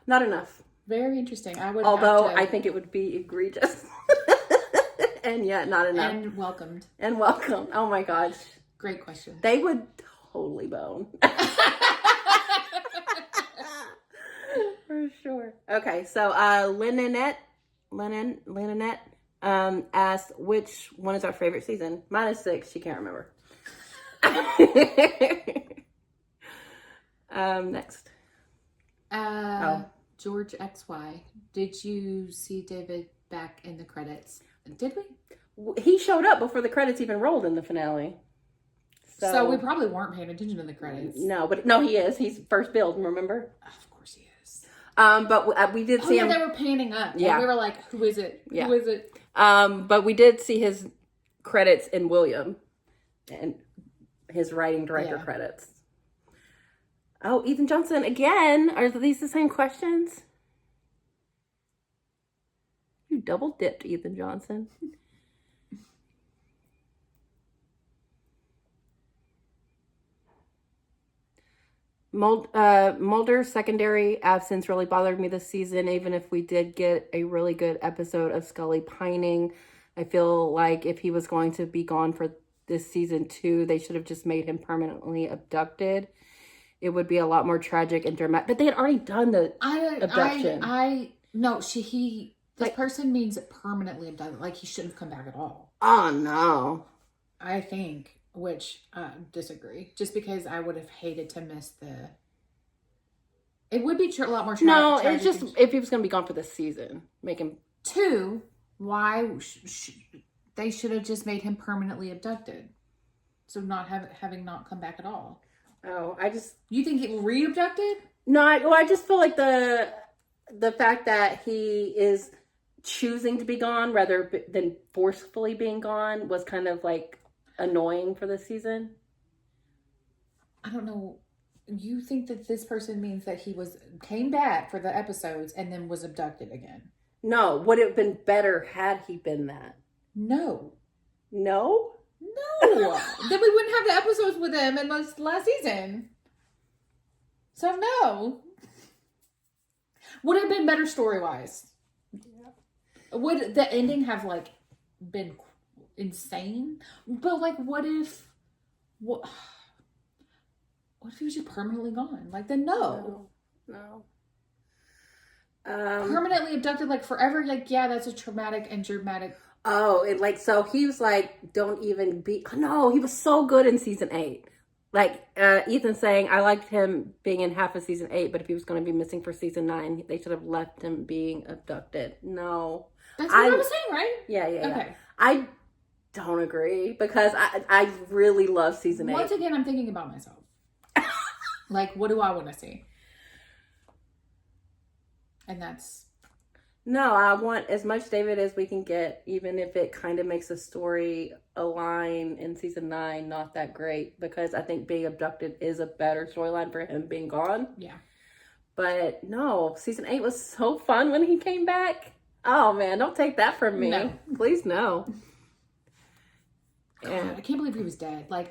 S1: Not enough.
S2: Very interesting.
S1: Although I think it would be egregious. And yet not enough.
S2: And welcomed.
S1: And welcome. Oh my gosh.
S2: Great question.
S1: They would totally bone. For sure. Okay, so Leninette asked which one is our favorite season. Mine is 6. She can't remember. Next.
S2: George XY. Did you see David back in the credits? Did we?
S1: He showed up before the credits even rolled in the finale.
S2: So we probably weren't paying attention to the credits.
S1: No, he is. He's first billed, remember?
S2: Of course he is.
S1: But we did see him.
S2: They were panning up.
S1: Yeah.
S2: And we were like, who is it?
S1: Yeah.
S2: Who is it?
S1: But we did see his credits in William. And his writing director credits. Oh, Ethan Johnson again. Are these the same questions? You double dipped, Ethan Johnson. Mulder's secondary absence really bothered me this season. Even if we did get a really good episode of Scully pining, I feel like if he was going to be gone for this season 2, they should have just made him permanently abducted. It would be a lot more tragic and dramatic. But they had already done the abduction.
S2: No, this person means permanently abducted. Like, he shouldn't have come back at all.
S1: Oh, no.
S2: I think, which disagree. Just because I would have hated to miss it would be a lot more tragic.
S1: No, it's just if he was going to be gone for this season, make him...
S2: 2, why they should have just made him permanently abducted. So having not come back at all.
S1: Oh,
S2: You think he re-abducted?
S1: No, I just feel like the fact that he is choosing to be gone rather than forcefully being gone was kind of like annoying for this season.
S2: I don't know. You think that this person means that he came back for the episodes and then was abducted again?
S1: No, would it have been better had he been that?
S2: No.
S1: No?
S2: No. Then we wouldn't have the episodes with him in last season. So no. Would it have been better story-wise? Yeah. Would the ending have like been insane? But like, what if he was just permanently gone? Like, then no. Permanently abducted, like forever. Like, yeah, that's a traumatic and dramatic.
S1: Oh, so he was like, don't even be. No, he was so good in season 8. Like, Ethan saying, I liked him being in half of season 8, but if he was going to be missing for season 9, they should have left him being abducted. No.
S2: That's what I was saying, right?
S1: Yeah. Okay. I don't agree because I really love season 8.
S2: Once again, I'm thinking about myself. Like, what do I want to see? And that's...
S1: No, I want as much David as we can get, even if it kind of makes the story align in season 9 not that great, because I think being abducted is a better storyline for him being gone.
S2: Yeah.
S1: But no, season 8 was so fun when he came back. Oh man, don't take that from me. No. Please no.
S2: God, I can't believe he was dead. Like,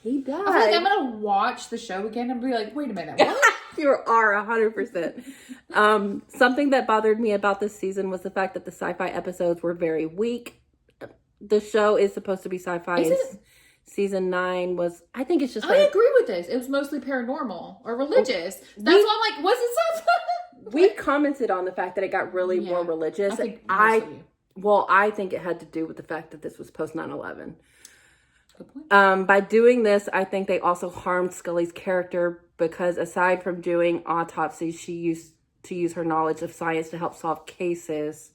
S1: he died.
S2: I feel like I'm gonna watch the show again and be like, wait a minute, what?
S1: You are 100%. Something that bothered me about this season was the fact that the sci-fi episodes were very weak. The show is supposed to be sci-fi.
S2: Is it?
S1: Season 9 was, I think it's just...
S2: I agree with this. It was mostly paranormal or religious. That's why I'm like, was it sci-fi?
S1: We commented on the fact that it got really more religious. I think it had to do with the fact that this was post 9/11.
S2: Good point.
S1: By doing this, I think they also harmed Scully's character because aside from doing autopsies, she used to use her knowledge of science to help solve cases.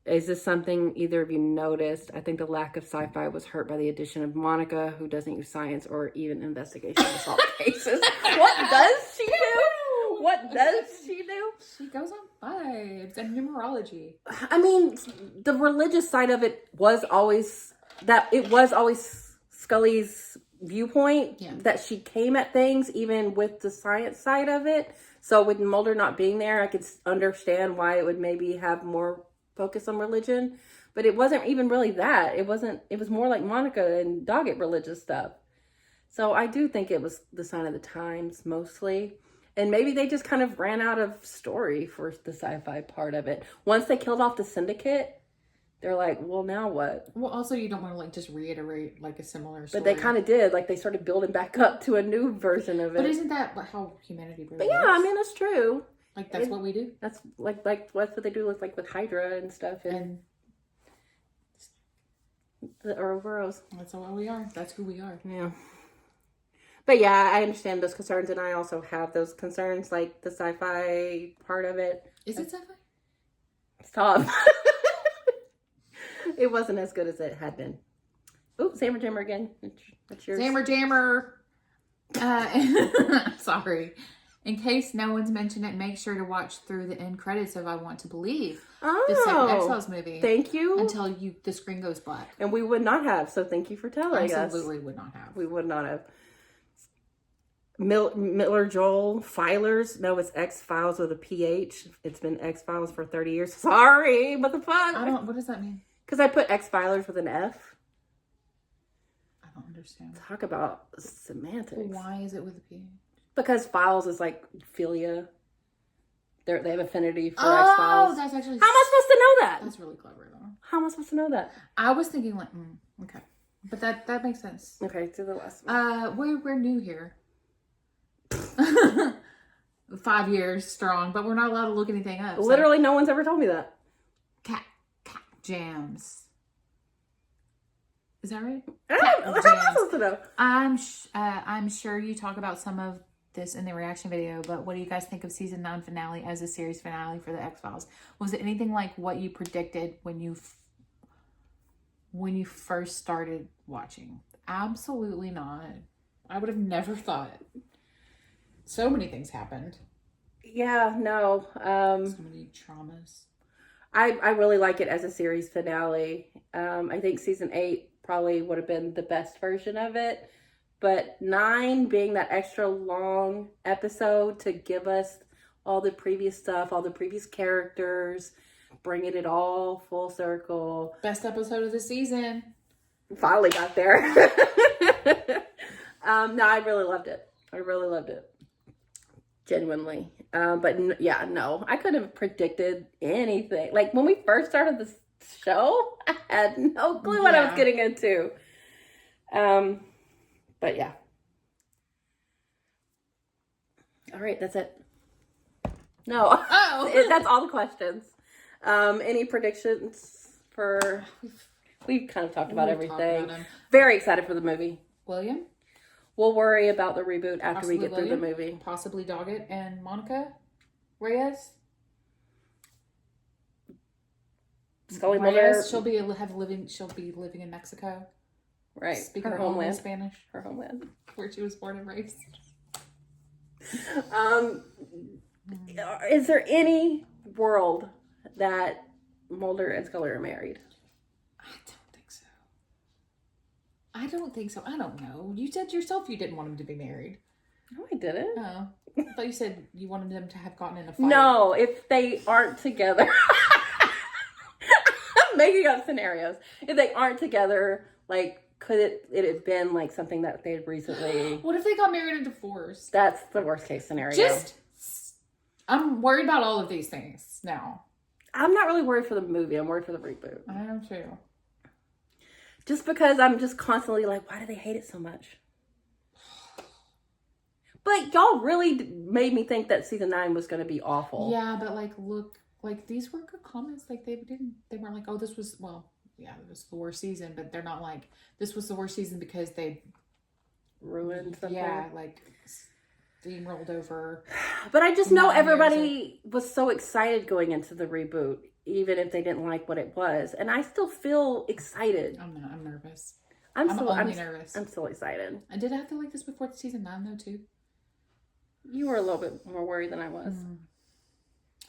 S1: Is this something either of you noticed? I think the lack of sci-fi was hurt by the addition of Monica, who doesn't use science or even investigation to solve cases. What does she do? What does she do?
S2: She goes on vibes and numerology.
S1: I mean, the religious side of it was always Scully's viewpoint that she came at things, even with the science side of it. So with Mulder not being there, I could understand why it would maybe have more focus on religion, but it wasn't even really that. It was more like Monica and Doggett religious stuff. So I do think it was the sign of the times mostly. And maybe they just kind of ran out of story for the sci-fi part of it. Once they killed off the syndicate, they're like, well, now what?
S2: Well, also, you don't want to like just reiterate like a similar story.
S1: But they kind of did. Like they started building back up to a new version of it.
S2: But isn't that how humanity really
S1: But yeah,
S2: works?
S1: I mean, that's true.
S2: Like that's what we do.
S1: That's like that's what they do with Hydra and stuff and the Ouroboros.
S2: That's what we are. That's who we are.
S1: Yeah. But yeah, I understand those concerns, and I also have those concerns, like the sci-fi part of it.
S2: Is it sci-fi?
S1: Stop. It wasn't as good as it had been. Oops, Hammer Jammer again. That's yours.
S2: Hammer Jammer. Sorry. In case no one's mentioned it, make sure to watch through the end credits of I Want to Believe. The second X-Files movie.
S1: Thank you.
S2: Until the screen goes black.
S1: And we would not have, so thank you for telling us.
S2: Absolutely would not have.
S1: We would not have. Miller Joel Filers. No, it's X-Files with a PH. It's been X-Files for 30 years. Sorry, what the fuck?
S2: What does that mean?
S1: Because I put X-Filers with an F.
S2: I don't understand.
S1: Talk about semantics.
S2: Why is it with a PH?
S1: Because files is like philia. They have affinity for X-Files.
S2: Oh, that's actually...
S1: How am I supposed to know that?
S2: That's really clever, though.
S1: How am I supposed to know that?
S2: I was thinking like, okay. But that makes sense.
S1: Okay, to the last one.
S2: We're new here. 5 years strong, but we're not allowed to look anything up.
S1: Literally, no one's ever told me that.
S2: Cat jams. Is that right?
S1: How am I supposed to know?
S2: I'm sure you talk about some of this in the reaction video, but what do you guys think of season 9 finale as a series finale for the X-Files? Was it anything like what you predicted when you first started watching? Absolutely not. I would have never thought. So many things happened.
S1: Yeah, no.
S2: So many traumas.
S1: I really like it as a series finale. I think season 8 probably would have been the best version of it. But 9 being that extra long episode to give us all the previous stuff, all the previous characters, bringing it all full circle.
S2: Best episode of the season.
S1: Finally got there. No, I really loved it. I really loved it. Genuinely. But yeah, no, I couldn't have predicted anything. Like when we first started this show, I had no clue what I was getting into. But yeah. All right, that's it. No. Oh. That's all the questions. Any predictions for... We've kind of talked about everything. Very excited for the movie.
S2: William?
S1: We'll worry about the reboot after possibly we get through the movie.
S2: Possibly Doggett and Monica Reyes.
S1: Scully Reyes,
S2: she'll be living in Mexico.
S1: Right.
S2: Speaking her homeland. Spanish.
S1: Her homeland.
S2: Where she was born and raised.
S1: Is there any world that Mulder and Scully are married?
S2: I don't think so. I don't know. You said yourself you didn't want them to be married.
S1: No, I didn't.
S2: Oh. I thought you said you wanted them to have gotten in a fight.
S1: No, if they aren't together. I'm making up scenarios. If they aren't together, like, could it have been like something that they had recently...
S2: What if they got married and divorced?
S1: That's the worst case scenario.
S2: I'm worried about all of these things now.
S1: I'm not really worried for the movie. I'm worried for the reboot.
S2: I am too.
S1: Just because I'm just constantly like, why do they hate it so much? But y'all really made me think that season 9 was going to be awful.
S2: Yeah, but look, these were good comments. They weren't like, oh, this was, well, yeah, it was the worst season, but they're not like, this was the worst season because they
S1: ruined something.
S2: Yeah, steamrolled over.
S1: But I just know everybody was so excited going into the reboot, even if they didn't like what it was. And I still feel excited.
S2: I'm not. I'm nervous.
S1: I'm
S2: nervous.
S1: I'm still excited.
S2: And did I feel like this before season 9 though too?
S1: You were a little bit more worried than I was.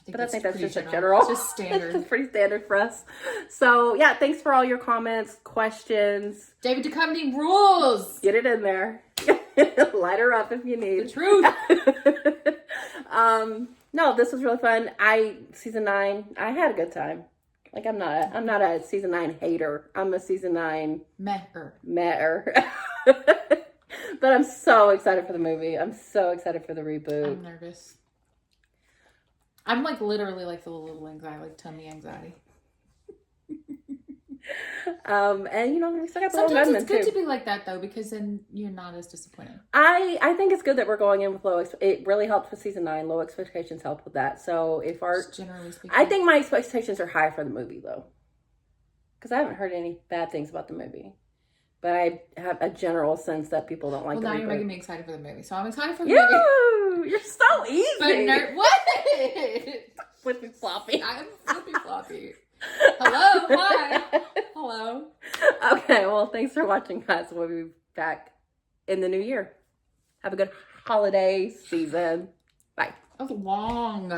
S1: I think that's just
S2: general.
S1: a general.
S2: It's just standard.
S1: It's pretty standard for us. So yeah, thanks for all your comments, questions.
S2: David Duchovny rules.
S1: Get it in there. Light her up if you need.
S2: The truth.
S1: No, this was really fun. Season 9, I had a good time. Like I'm not a season 9 hater. I'm a season 9 meh-er. But I'm so excited for the movie. I'm so excited for the reboot.
S2: I'm nervous. I'm literally the little anxiety, tummy anxiety.
S1: And we still got the
S2: Sometimes it's good to be like that though, because then you're not as disappointed.
S1: I think it's good that we're going in with it really helped with season 9. Low expectations helped with that. So
S2: generally speaking,
S1: I think my expectations are high for the movie though, because I haven't heard any bad things about the movie. But I have a general sense that people don't like the reboot.
S2: Now you're making me excited for the movie. So I'm excited for the movie.
S1: You're so easy.
S2: What?
S1: Flippy floppy.
S2: I'm flippy floppy. Hello. Hi. Hello.
S1: Okay. Well, thanks for watching, guys. We'll be back in the new year. Have a good holiday season. Bye.
S2: That was long.